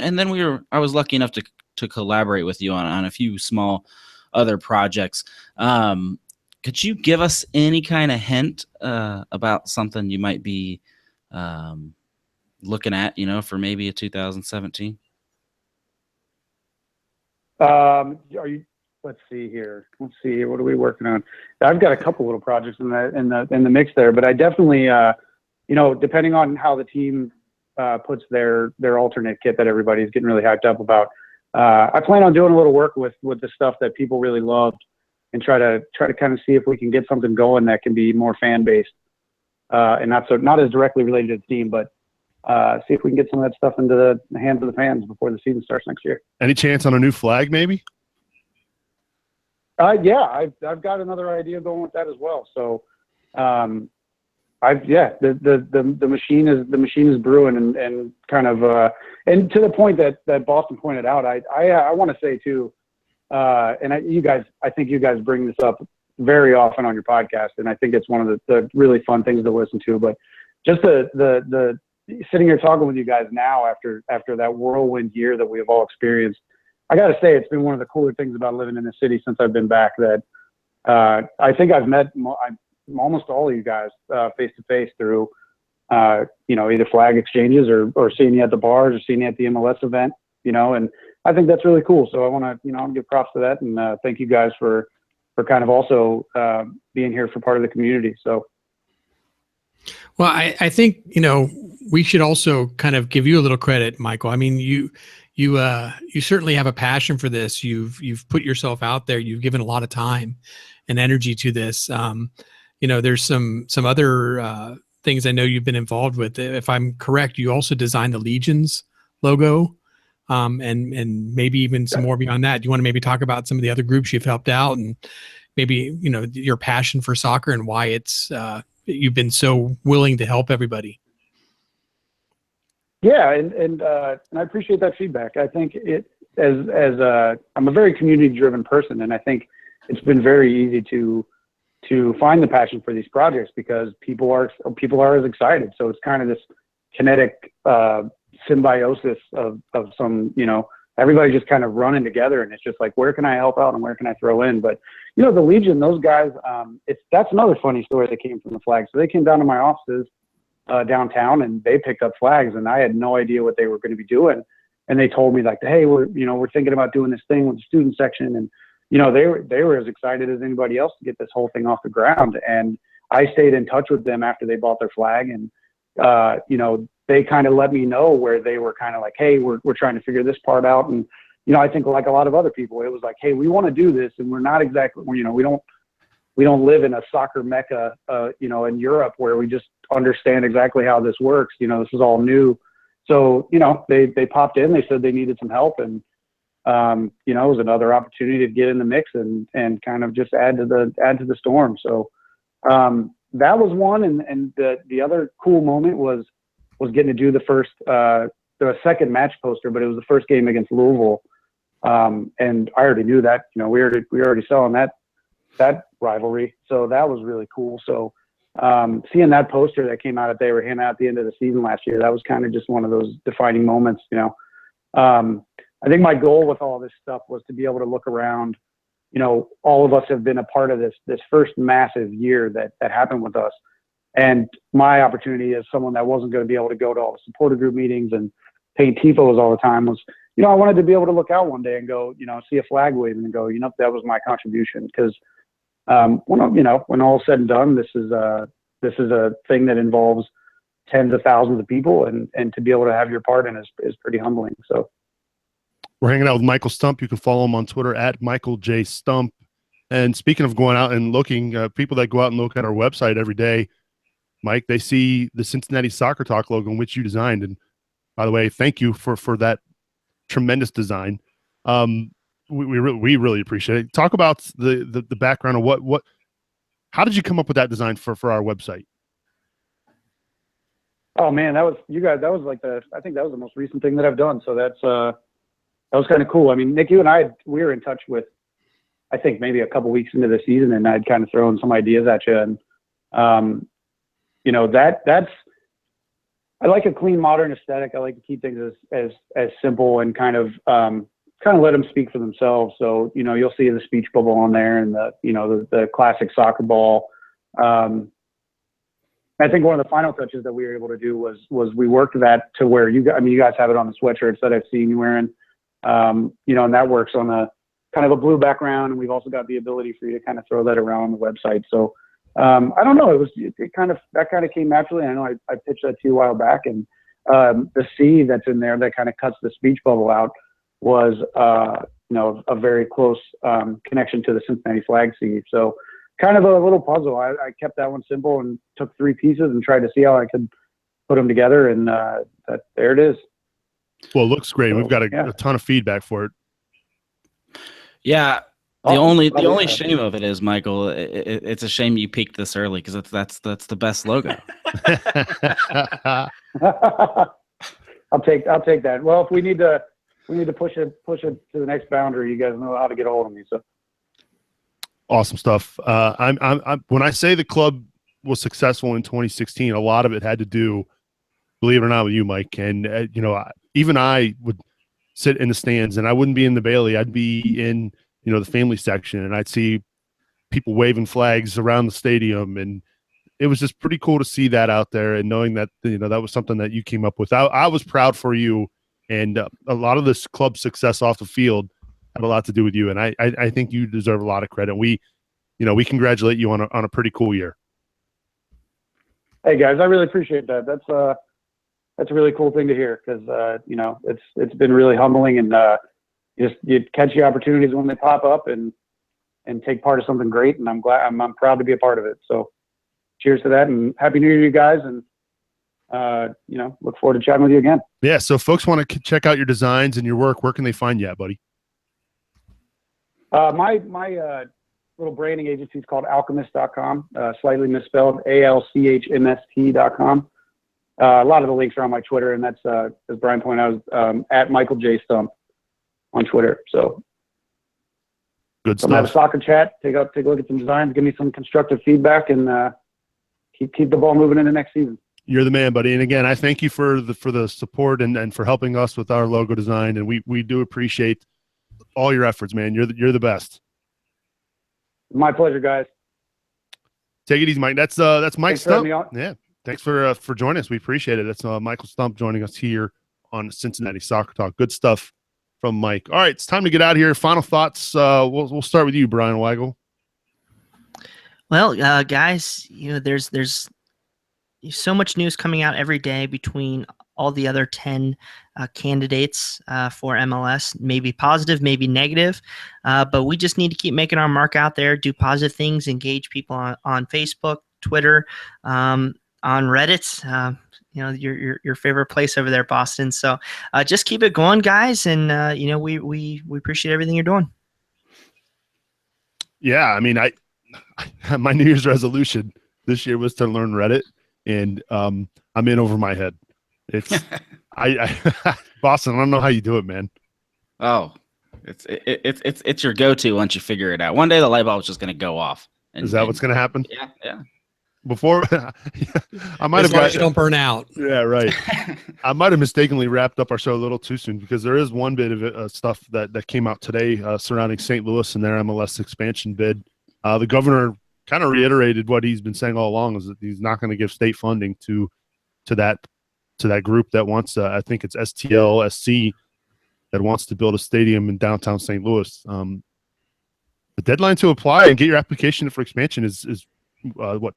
I was lucky enough to collaborate with you on a few small other projects. Could you give us any kind of hint about something you might be looking at, for maybe a 2017? Let's see here. What are we working on? I've got a couple little projects in the mix there, but I definitely, depending on how the team puts their alternate kit that everybody's getting really hyped up about, I plan on doing a little work with the stuff that people really loved, and try to kind of see if we can get something going that can be more fan based, and not as directly related to the team, but see if we can get some of that stuff into the hands of the fans before the season starts next year. Any chance on a new flag, maybe? Yeah, I've got another idea going with that as well. So, the machine is brewing and kind of and to the point that Boston pointed out, I want to say too, I think you guys bring this up very often on your podcast, and I think it's one of the really fun things to listen to. But just the sitting here talking with you guys now after that whirlwind year that we have all experienced, I got to say it's been one of the cooler things about living in the city since I've been back. That I think I've met almost all of you guys face to face through either flag exchanges or seeing you at the bars or seeing you at the MLS event. And I think that's really cool. So I want to give props to that, and thank you guys for kind of also being here for part of the community. So. Well, I think, we should also kind of give you a little credit, Michael. I mean, you certainly have a passion for this. You've put yourself out there. You've given a lot of time and energy to this. There's some other things I know you've been involved with. If I'm correct, you also designed the Legions logo, and maybe even some more beyond that. Do you want to maybe talk about some of the other groups you've helped out, and maybe your passion for soccer and why it's you've been so willing to help everybody? Yeah, and I appreciate that feedback. I think I'm a very community-driven person, and I think it's been very easy to find the passion for these projects because people are as excited. So it's kind of this kinetic symbiosis of some, everybody just kind of running together, and it's just like, where can I help out and where can I throw in? But the Legion, those guys, that's another funny story that came from the flag. So they came down to my offices downtown, and they picked up flags, and I had no idea what they were going to be doing. And they told me like, hey, we're thinking about doing this thing with the student section, and they were as excited as anybody else to get this whole thing off the ground. And I stayed in touch with them after they bought their flag, and they kind of let me know where they were kind of like, hey, we're trying to figure this part out. And I think like a lot of other people, it was like, hey, we want to do this, and we're not exactly, we don't live in a soccer mecca, in Europe where we just understand exactly how this works. This is all new. So, they popped in, they said they needed some help, and, it was another opportunity to get in the mix and kind of just add to the storm. So, that was one. And the other cool moment was getting to do the second match poster, but it was the first game against Louisville. And I already knew that, we already saw on that rivalry. So that was really cool. So, seeing that poster that came out they were handing out at the end of the season last year, that was kind of just one of those defining moments, I think my goal with all this stuff was to be able to look around. All of us have been a part of this first massive year that happened with us. And my opportunity as someone that wasn't going to be able to go to all the supporter group meetings and paint tifos all the time was, I wanted to be able to look out one day and go, see a flag waving and go, that was my contribution. Because when all said and done, this is a thing that involves tens of thousands of people, and to be able to have your part in is pretty humbling. So we're hanging out with Michael Stump. You can follow him on Twitter at Michael J Stump. And speaking of going out and looking, people that go out and look at our website every day, Mike, they see the Cincinnati Soccer Talk logo, which you designed. And by the way, thank you for that tremendous design. We really appreciate it. Talk about the background of how did you come up with that design for our website? Oh man, that was I think that was the most recent thing that I've done. So that was kind of cool. I mean, Nick, you and we were in touch with, I think maybe a couple weeks into the season, and I'd kind of thrown some ideas at you. And, that's, I like a clean, modern aesthetic. I like to keep things as simple and kind of let them speak for themselves. So, you'll see the speech bubble on there, and the classic soccer ball. I think one of the final touches that we were able to do was we worked that to where you guys have it on the sweatshirts that I've seen you wearing. And that works on a kind of a blue background, and we've also got the ability for you to kind of throw that around on the website. So I don't know, that kind of came naturally. I know I pitched that to you a while back, and the C that's in there that kind of cuts the speech bubble out was a very close connection to the Cincinnati flag C. So kind of a little puzzle. I kept that one simple and took 3 pieces and tried to see how I could put them together, and there it is. Well, it looks great. So, we've got a ton of feedback for it. Yeah. The only shame of it is, Michael, it's a shame you peaked this early, because that's the best logo. I'll take that. Well, if we need to push it to the next boundary, you guys know how to get a hold of me. So awesome stuff. I'm when I say the club was successful in 2016, a lot of it had to do, believe it or not, with you, Mike. And even I would sit in the stands, and I wouldn't be in the Bailey. I'd be in the family section, and I'd see people waving flags around the stadium, and it was just pretty cool to see that out there, and knowing that that was something that you came up with. I was proud for you, and a lot of this club success off the field had a lot to do with you, and I think you deserve a lot of credit. We congratulate you on a pretty cool year. Hey guys, I really appreciate that. That's a really cool thing to hear, because it's been really humbling, and you catch the opportunities when they pop up and take part of something great, and I'm proud to be a part of it. So cheers to that, and Happy New Year to you guys, and look forward to chatting with you again. Yeah, so folks want to check out your designs and your work. Where can they find you at, buddy? My little branding agency is called alchemist.com, slightly misspelled, ALCHMST.com. A lot of the links are on my Twitter, and that's, as Brian pointed out, at Michael J Stump on Twitter. So good stuff. I'm have a soccer chat, take a look at some designs, give me some constructive feedback, and keep the ball moving into next season. You're the man, buddy. And again, I thank you for the support and for helping us with our logo design. And we do appreciate all your efforts, man. You're the best. My pleasure, guys. Take it easy, Mike. That's Mike Thanks for having Stump. me on. Yeah. Thanks for joining us. We appreciate it. That's Michael Stump joining us here on Cincinnati Soccer Talk. Good stuff from Mike. All right, it's time to get out of here. Final thoughts. We'll start with you, Brian Weigel. Well, guys, there's so much news coming out every day between all the other 10 candidates for MLS, maybe positive, maybe negative, but we just need to keep making our mark out there, do positive things, engage people on Facebook, Twitter, on Reddit, your favorite place over there, Boston. So just keep it going, guys, and we appreciate everything you're doing. Yeah, I mean, my New Year's resolution this year was to learn Reddit, and I'm in over my head. It's Boston. I don't know how you do it, man. Oh, it's your go-to once you figure it out. One day the light bulb's just going to go off. Is that what's going to happen? Yeah. Before I might have you don't burn out. Yeah, right. I might have mistakenly wrapped up our show a little too soon, because there is one bit of stuff that came out today surrounding St. Louis and their MLS expansion bid. The governor kind of reiterated what he's been saying all along, is that he's not going to give state funding to that group that wants I think it's STLSC that wants to build a stadium in downtown St. Louis. The deadline to apply and get your application for expansion is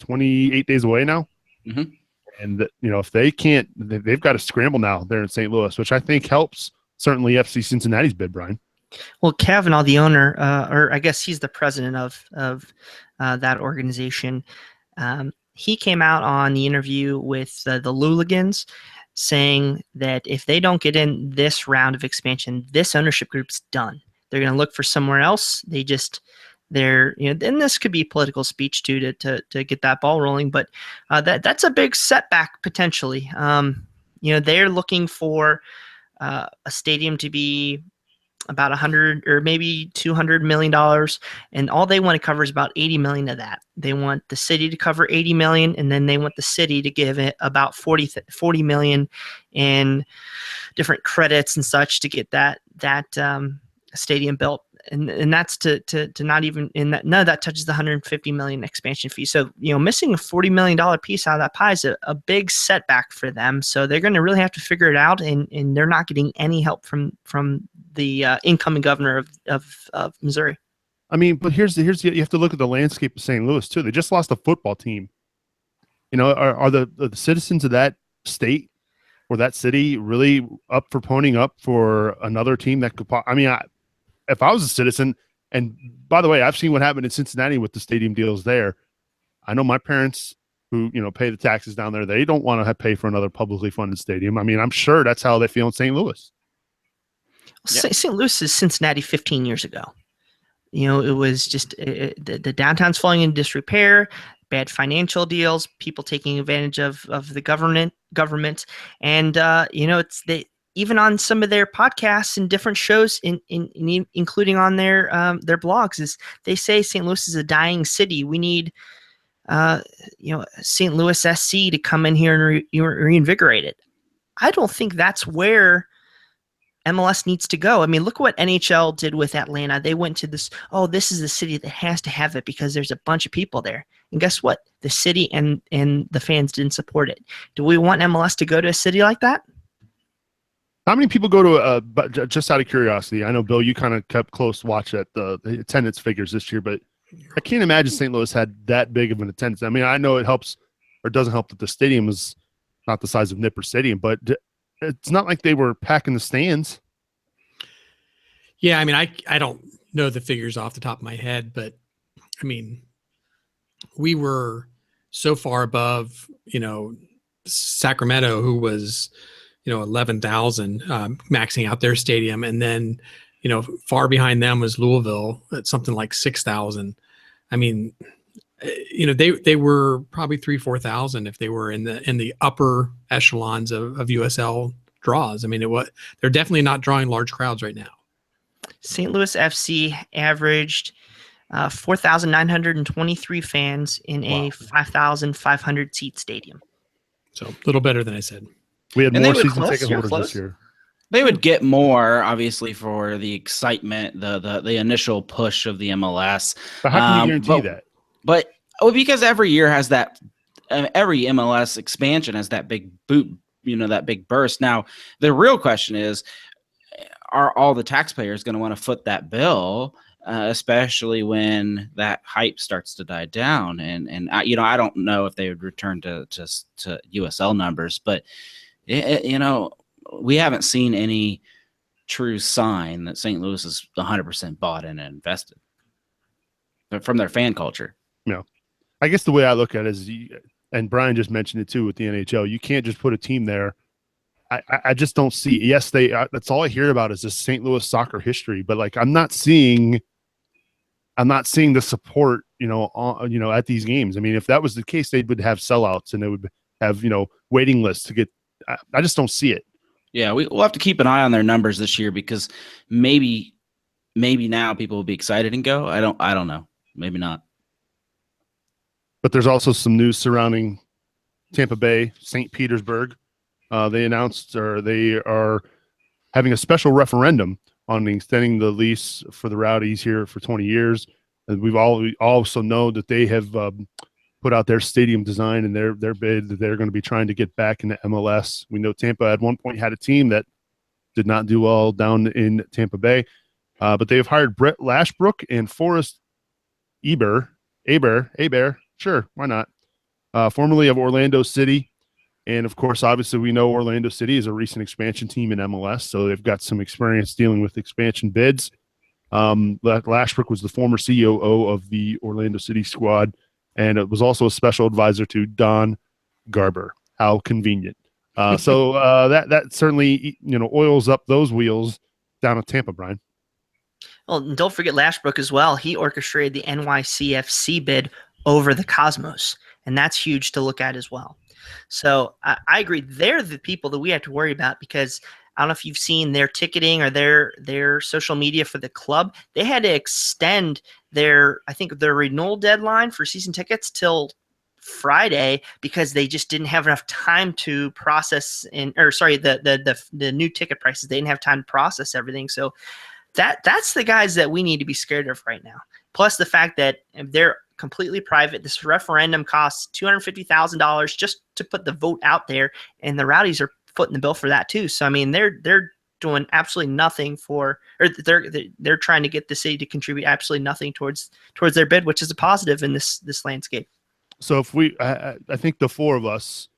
28 days away now. Mm-hmm. And if they can't, they've got to scramble now there in St. Louis, which I think helps certainly FC Cincinnati's bid, Brian. Well, Kavanaugh, the owner, or I guess he's the president of that organization, he came out on the interview with the Luligans saying that if they don't get in this round of expansion, this ownership group's done. They're going to look for somewhere else. And this could be political speech too to get that ball rolling, but that's a big setback potentially. They're looking for a stadium to be about $100 or maybe $200 million, and all they want to cover is about $80 million of that. They want the city to cover $80 million, and then they want the city to give it about $40 million in different credits and such to get that stadium built. And that's to not even in that, none of that touches the $150 million expansion fee. So missing a $40 million piece out of that pie is a big setback for them. So they're going to really have to figure it out, and they're not getting any help from the incoming governor of Missouri. I mean, but here's you have to look at the landscape of St. Louis too. They just lost a football team. Are the citizens of that state or that city really up for ponying up for another team that could? If I was a citizen, and by the way, I've seen what happened in Cincinnati with the stadium deals there. I know my parents who, pay the taxes down there, they don't want to pay for another publicly funded stadium. I mean, I'm sure that's how they feel in St. Louis. Yeah. St. Louis is Cincinnati 15 years ago. It was just the downtown's falling into disrepair, bad financial deals, people taking advantage of the government. And, even on some of their podcasts and different shows, including on their blogs, is they say St. Louis is a dying city. We need, St. Louis SC to come in here and reinvigorate it. I don't think that's where MLS needs to go. I mean, look what NHL did with Atlanta. They went to this is the city that has to have it because there's a bunch of people there. And guess what? The city and the fans didn't support it. Do we want MLS to go to a city like that? How many people go to but just out of curiosity, I know, Bill, you kind of kept close watch at the attendance figures this year, but I can't imagine St. Louis had that big of an attendance. I mean, I know it helps or doesn't help that the stadium is not the size of Nipper Stadium, but it's not like they were packing the stands. Yeah, I mean, I don't know the figures off the top of my head, but I mean, we were so far above, Sacramento, who was 11,000 maxing out their stadium, and then far behind them was Louisville at something like 6,000. I mean, they were probably 3,000-4,000 if they were in the upper echelons of USL draws. I mean, they're definitely not drawing large crowds right now. St. Louis FC averaged 4,923 fans in a 5,500 seat stadium. So a little better than I said. We had And more they would season close. ticket You're holders close. this year. They would get more, obviously, for the excitement, the initial push of the MLS. But how can you guarantee that? But because every year has that, every MLS expansion has that big boot, that big burst. Now, the real question is, are all the taxpayers going to want to foot that bill, especially when that hype starts to die down? And I don't know if they would return to USL numbers, but we haven't seen any true sign that St. Louis is 100% bought in and invested from their fan culture. Yeah. I guess the way I look at it is, and Brian just mentioned it too with the NHL, you can't just put a team there. I just don't see. Yes, that's all I hear about is this St. Louis soccer history, but like I'm not seeing the support, at these games. I mean, if that was the case, they would have sellouts and they would have, waiting lists to get. I just don't see it. Yeah, we'll have to keep an eye on their numbers this year because maybe now people will be excited and go. I don't know. Maybe not. But there's also some news surrounding Tampa Bay, St. Petersburg. They announced, or they are having a special referendum on extending the lease for the Rowdies here for 20 years. And we also know that they have put out their stadium design and their bid that they're going to be trying to get back into MLS. We know Tampa at one point had a team that did not do well down in Tampa Bay, but they have hired Brett Lashbrook and Forrest Aber, sure, why not? Formerly of Orlando City. And of course, obviously, we know Orlando City is a recent expansion team in MLS, so they've got some experience dealing with expansion bids. Lashbrook was the former COO of the Orlando City squad, and it was also a special advisor to Don Garber. How convenient. So that certainly oils up those wheels down at Tampa, Brian. Well, and don't forget Lashbrook as well. He orchestrated the NYCFC bid over the Cosmos, and that's huge to look at as well. So I agree. They're the people that we have to worry about because I don't know if you've seen their ticketing or their social media for the club. They had to extend their renewal deadline for season tickets till Friday because they just didn't have enough time to process the new ticket prices. They didn't have time to process everything. So that's the guys that we need to be scared of right now. Plus the fact that they're completely private. This referendum costs $250,000 just to put the vote out there, and the Rowdies are footing the bill for that too. So I mean, they're doing absolutely nothing they're trying to get the city to contribute absolutely nothing towards their bid, which is a positive in this landscape. So if I think the four of us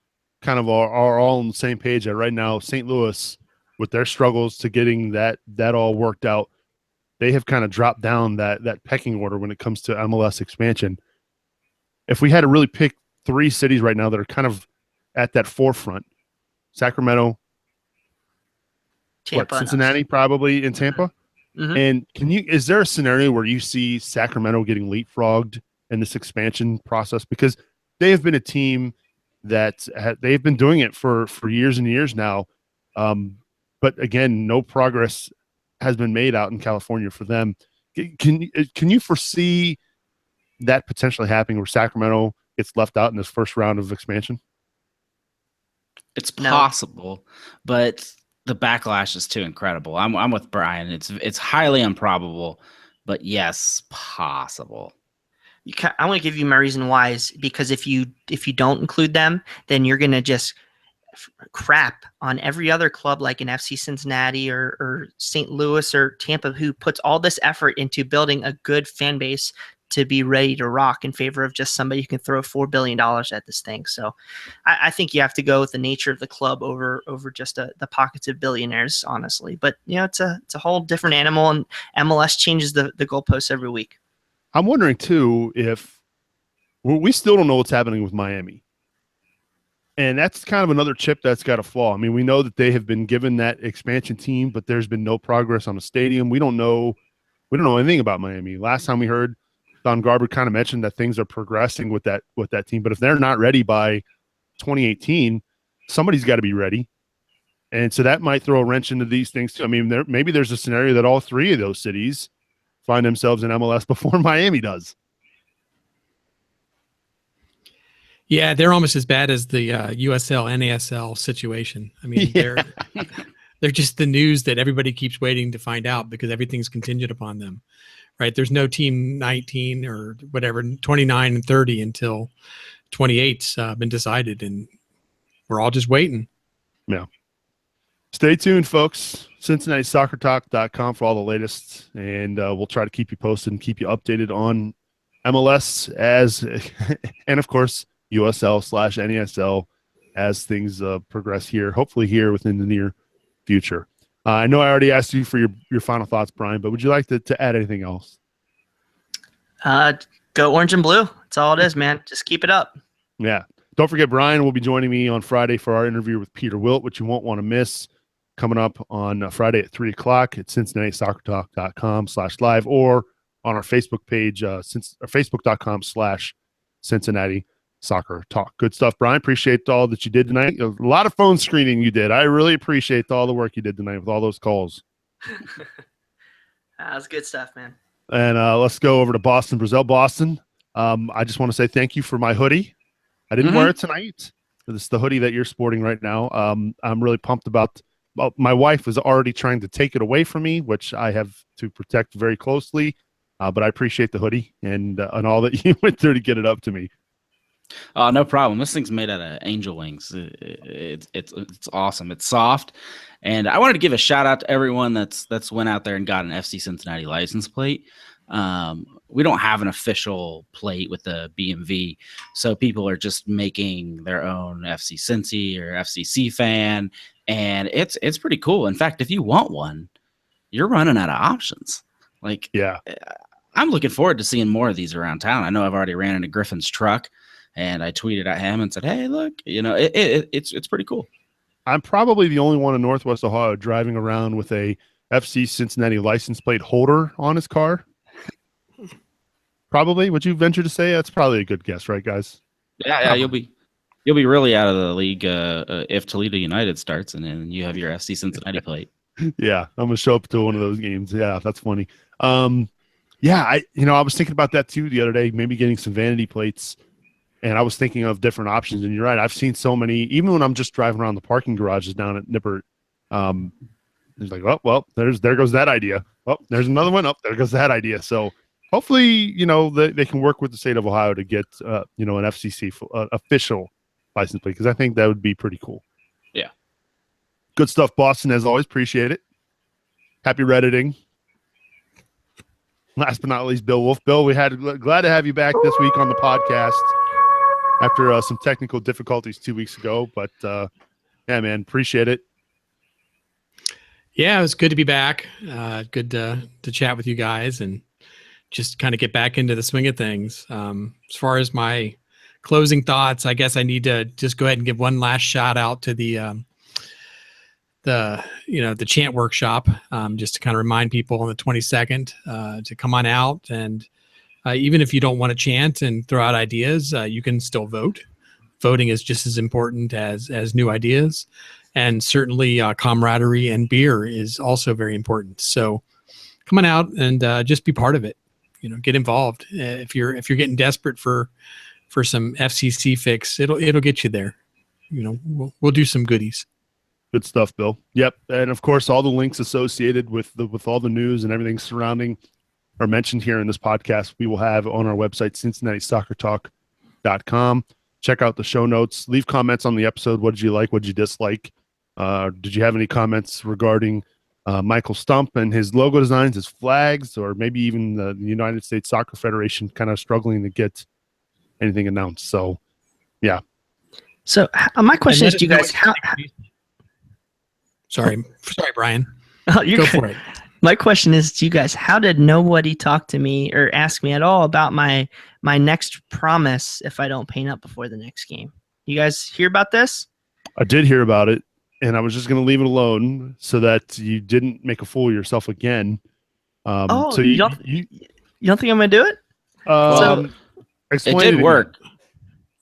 kind of are all on the same page that right now St. Louis, with their struggles to getting that all worked out, they have kind of dropped down that pecking order when it comes to MLS expansion. If we had to really pick three cities right now that are kind of at that forefront, Sacramento, Tampa, Cincinnati, probably in Tampa. Mm-hmm. And is there a scenario where you see Sacramento getting leapfrogged in this expansion process? Because they have been a team that they've been doing it for years and years now. But again, no progress has been made out in California for them. Can you foresee that potentially happening where Sacramento gets left out in this first round of expansion? It's possible, but the backlash is too incredible. I'm with Brian. It's highly improbable, but yes, possible. I want to give you my reason why is because if you don't include them, then you're going to just crap on every other club like an FC Cincinnati or St. Louis or Tampa who puts all this effort into building a good fan base to be ready to rock in favor of just somebody who can throw $4 billion at this thing. So I think you have to go with the nature of the club over just the pockets of billionaires, honestly. But it's a whole different animal, and MLS changes the goalposts every week. I'm wondering too if we still don't know what's happening with Miami. And that's kind of another chip that's got to fall. I mean, we know that they have been given that expansion team, but there's been no progress on the stadium. We don't know anything about Miami. Last time we heard, Don Garber kind of mentioned that things are progressing with that team. But if they're not ready by 2018, somebody's got to be ready. And so that might throw a wrench into these things too. I mean, maybe there's a scenario that all three of those cities find themselves in MLS before Miami does. Yeah, they're almost as bad as the USL NASL situation. I mean, they're just the news that everybody keeps waiting to find out because everything's contingent upon them, right? There's no team 19 or whatever, 29 and 30 until 28's been decided, and we're all just waiting. Yeah. Stay tuned, folks. CincinnatiSoccerTalk.com for all the latest, and we'll try to keep you posted and keep you updated on MLS and of course USL/NASL as things progress here, hopefully here within the near future. I know I already asked you for your final thoughts, Brian, but would you like to add anything else? Go orange and blue. That's all it is, man. Just keep it up. Yeah. Don't forget, Brian will be joining me on Friday for our interview with Peter Wilt, which you won't want to miss, coming up on Friday at 3 o'clock at CincinnatiSoccerTalk.com/live or on our Facebook page, Facebook.com/Cincinnati Soccer Talk. Good stuff, Brian. Appreciate all that you did tonight. A lot of phone screening you did. I really appreciate all the work you did tonight with all those calls. That's good stuff, man. And let's go over to Boston, Brazil. Boston, I just want to say thank you for my hoodie. I didn't wear it tonight. This is the hoodie that you're sporting right now. I'm really pumped about. Well, my wife was already trying to take it away from me, which I have to protect very closely. But I appreciate the hoodie and all that you went through to get it up to me. Oh, no problem. This thing's made out of angel wings. It's awesome. It's soft, and I wanted to give a shout out to everyone that's went out there and got an FC Cincinnati license plate. We don't have an official plate with the BMV, so people are just making their own FC Cincy or FCC fan, and it's pretty cool. In fact, if you want one, you're running out of options. Like, yeah. I'm looking forward to seeing more of these around town. I know I've already ran into Griffin's truck, and I tweeted at him and said, "Hey, look, it's pretty cool." I'm probably the only one in Northwest Ohio driving around with a FC Cincinnati license plate holder on his car. Probably. Would you venture to say that's probably a good guess, right, guys? Yeah, you'll be really out of the league if Toledo United starts, and then you have your FC Cincinnati plate. Yeah, I'm gonna show up to one of those games. Yeah, that's funny. Yeah, I was thinking about that too the other day, maybe getting some vanity plates, and I was thinking of different options. And you're right, I've seen so many, even when I'm just driving around the parking garages down at Nippert. It's like, oh, well, there goes that idea. Oh, there's another one. Oh, there goes that idea. So hopefully, they can work with the state of Ohio to get, an FCC official license plate, because I think that would be pretty cool. Yeah. Good stuff, Boston, as always. Appreciate it. Happy Redditing. Last but not least, Bill Wolf. Bill, glad to have you back this week on the podcast after some technical difficulties 2 weeks ago. But, yeah, man, appreciate it. Yeah, it was good to be back. Good to chat with you guys and just kind of get back into the swing of things. As far as my closing thoughts, I guess I need to just go ahead and give one last shout out to the chant workshop, just to kind of remind people on the 22nd to come on out. And even if you don't want to chant and throw out ideas, you can still vote. Voting is just as important as new ideas. And certainly camaraderie and beer is also very important. So come on out and just be part of it. Get involved. If you're getting desperate for some FCC fix, it'll get you there. We'll do some goodies. Good stuff, Bill. Yep, and of course, all the links associated with all the news and everything surrounding are mentioned here in this podcast. We will have on our website, CincinnatiSoccerTalk.com. Check out the show notes. Leave comments on the episode. What did you like? What did you dislike? Did you have any comments regarding Michael Stump and his logo designs, his flags, or maybe even the United States Soccer Federation kind of struggling to get anything announced? So, yeah. So my question is, do you guys Sorry, Brian. Oh, you're Go good. for it. My question is to you guys: how did nobody talk to me or ask me at all about my next promise if I don't paint up before the next game? You guys hear about this? I did hear about it, and I was just going to leave it alone so that you didn't make a fool of yourself again. So you don't think I'm going to do it? It did work.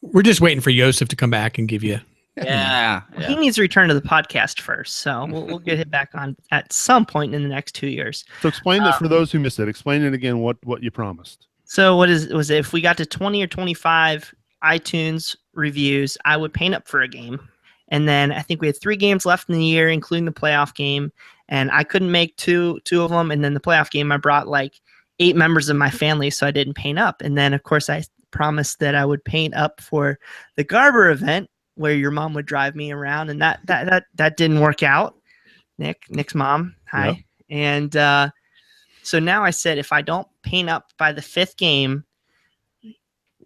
We're just waiting for Joseph to come back and give you. Yeah. He needs to return to the podcast first, so we'll get him back on at some point in the next 2 years. So explain it for those who missed it. Explain it again. What you promised. So was it if we got to 20 or 25 iTunes reviews, I would paint up for a game. And then I think we had 3 games left in the year, including the playoff game. And I couldn't make two of them. And then the playoff game, I brought like 8 members of my family, so I didn't paint up. And then, of course, I promised that I would paint up for the Garber event where your mom would drive me around. And that didn't work out. Nick's mom. Hi. Yep. And so now I said, if I don't paint up by the 5th game,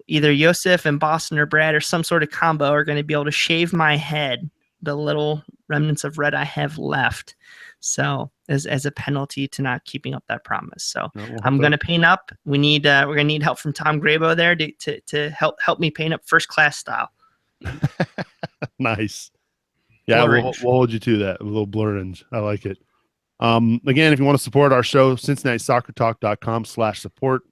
either Yosef and Boston or Brad or some sort of combo are going to be able to shave my head, the little remnants of red I have left. So as a penalty to not keeping up that promise. So I'm going to paint up. We're going to need help from Tom Grabo there to help me paint up first class style. Nice. Yeah, we'll hold you to that. A little blurringe. I like it. Again, if you want to support our show, CincinnatiSoccerTalk.com/support.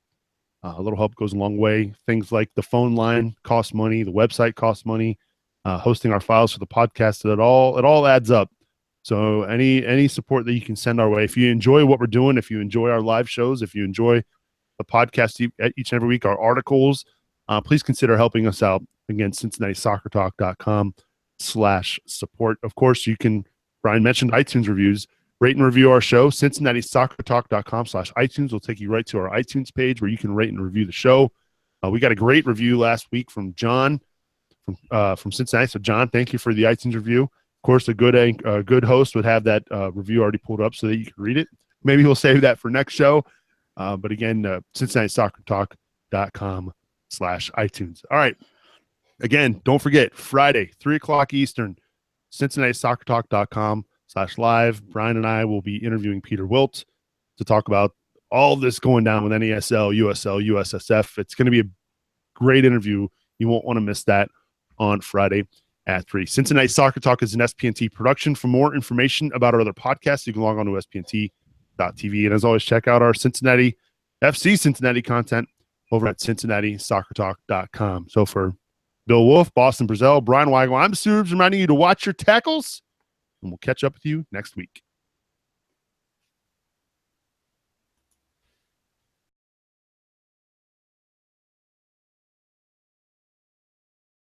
A little help goes a long way. Things like the phone line cost money, the website costs money, hosting our files for the podcast, it all adds up. So any support that you can send our way, if you enjoy what we're doing, if you enjoy our live shows, if you enjoy the podcast each and every week, our articles, please consider helping us out. Again, CincinnatiSoccerTalk.com/support. Of course, you can, Brian mentioned iTunes reviews. Rate and review our show. CincinnatiSoccerTalk.com/iTunes will take you right to our iTunes page where you can rate and review the show. We got a great review last week from John from Cincinnati. So, John, thank you for the iTunes review. Of course, a good host would have that review already pulled up so that you can read it. Maybe we'll save that for next show. But again, CincinnatiSoccerTalk.com/iTunes. All right. Again, don't forget, Friday, 3 o'clock Eastern, CincinnatiSoccerTalk.com/live. Brian and I will be interviewing Peter Wilt to talk about all this going down with NASL, USL, USSF. It's going to be a great interview. You won't want to miss that on Friday at 3. Cincinnati Soccer Talk is an SPNT production. For more information about our other podcasts, you can log on to spnt.tv. And as always, check out our FC Cincinnati content over at CincinnatiSoccerTalk.com. So for Bill Wolf, Boston Brazil, Brian Weigel, I'm Subs, reminding you to watch your tackles, and we'll catch up with you next week.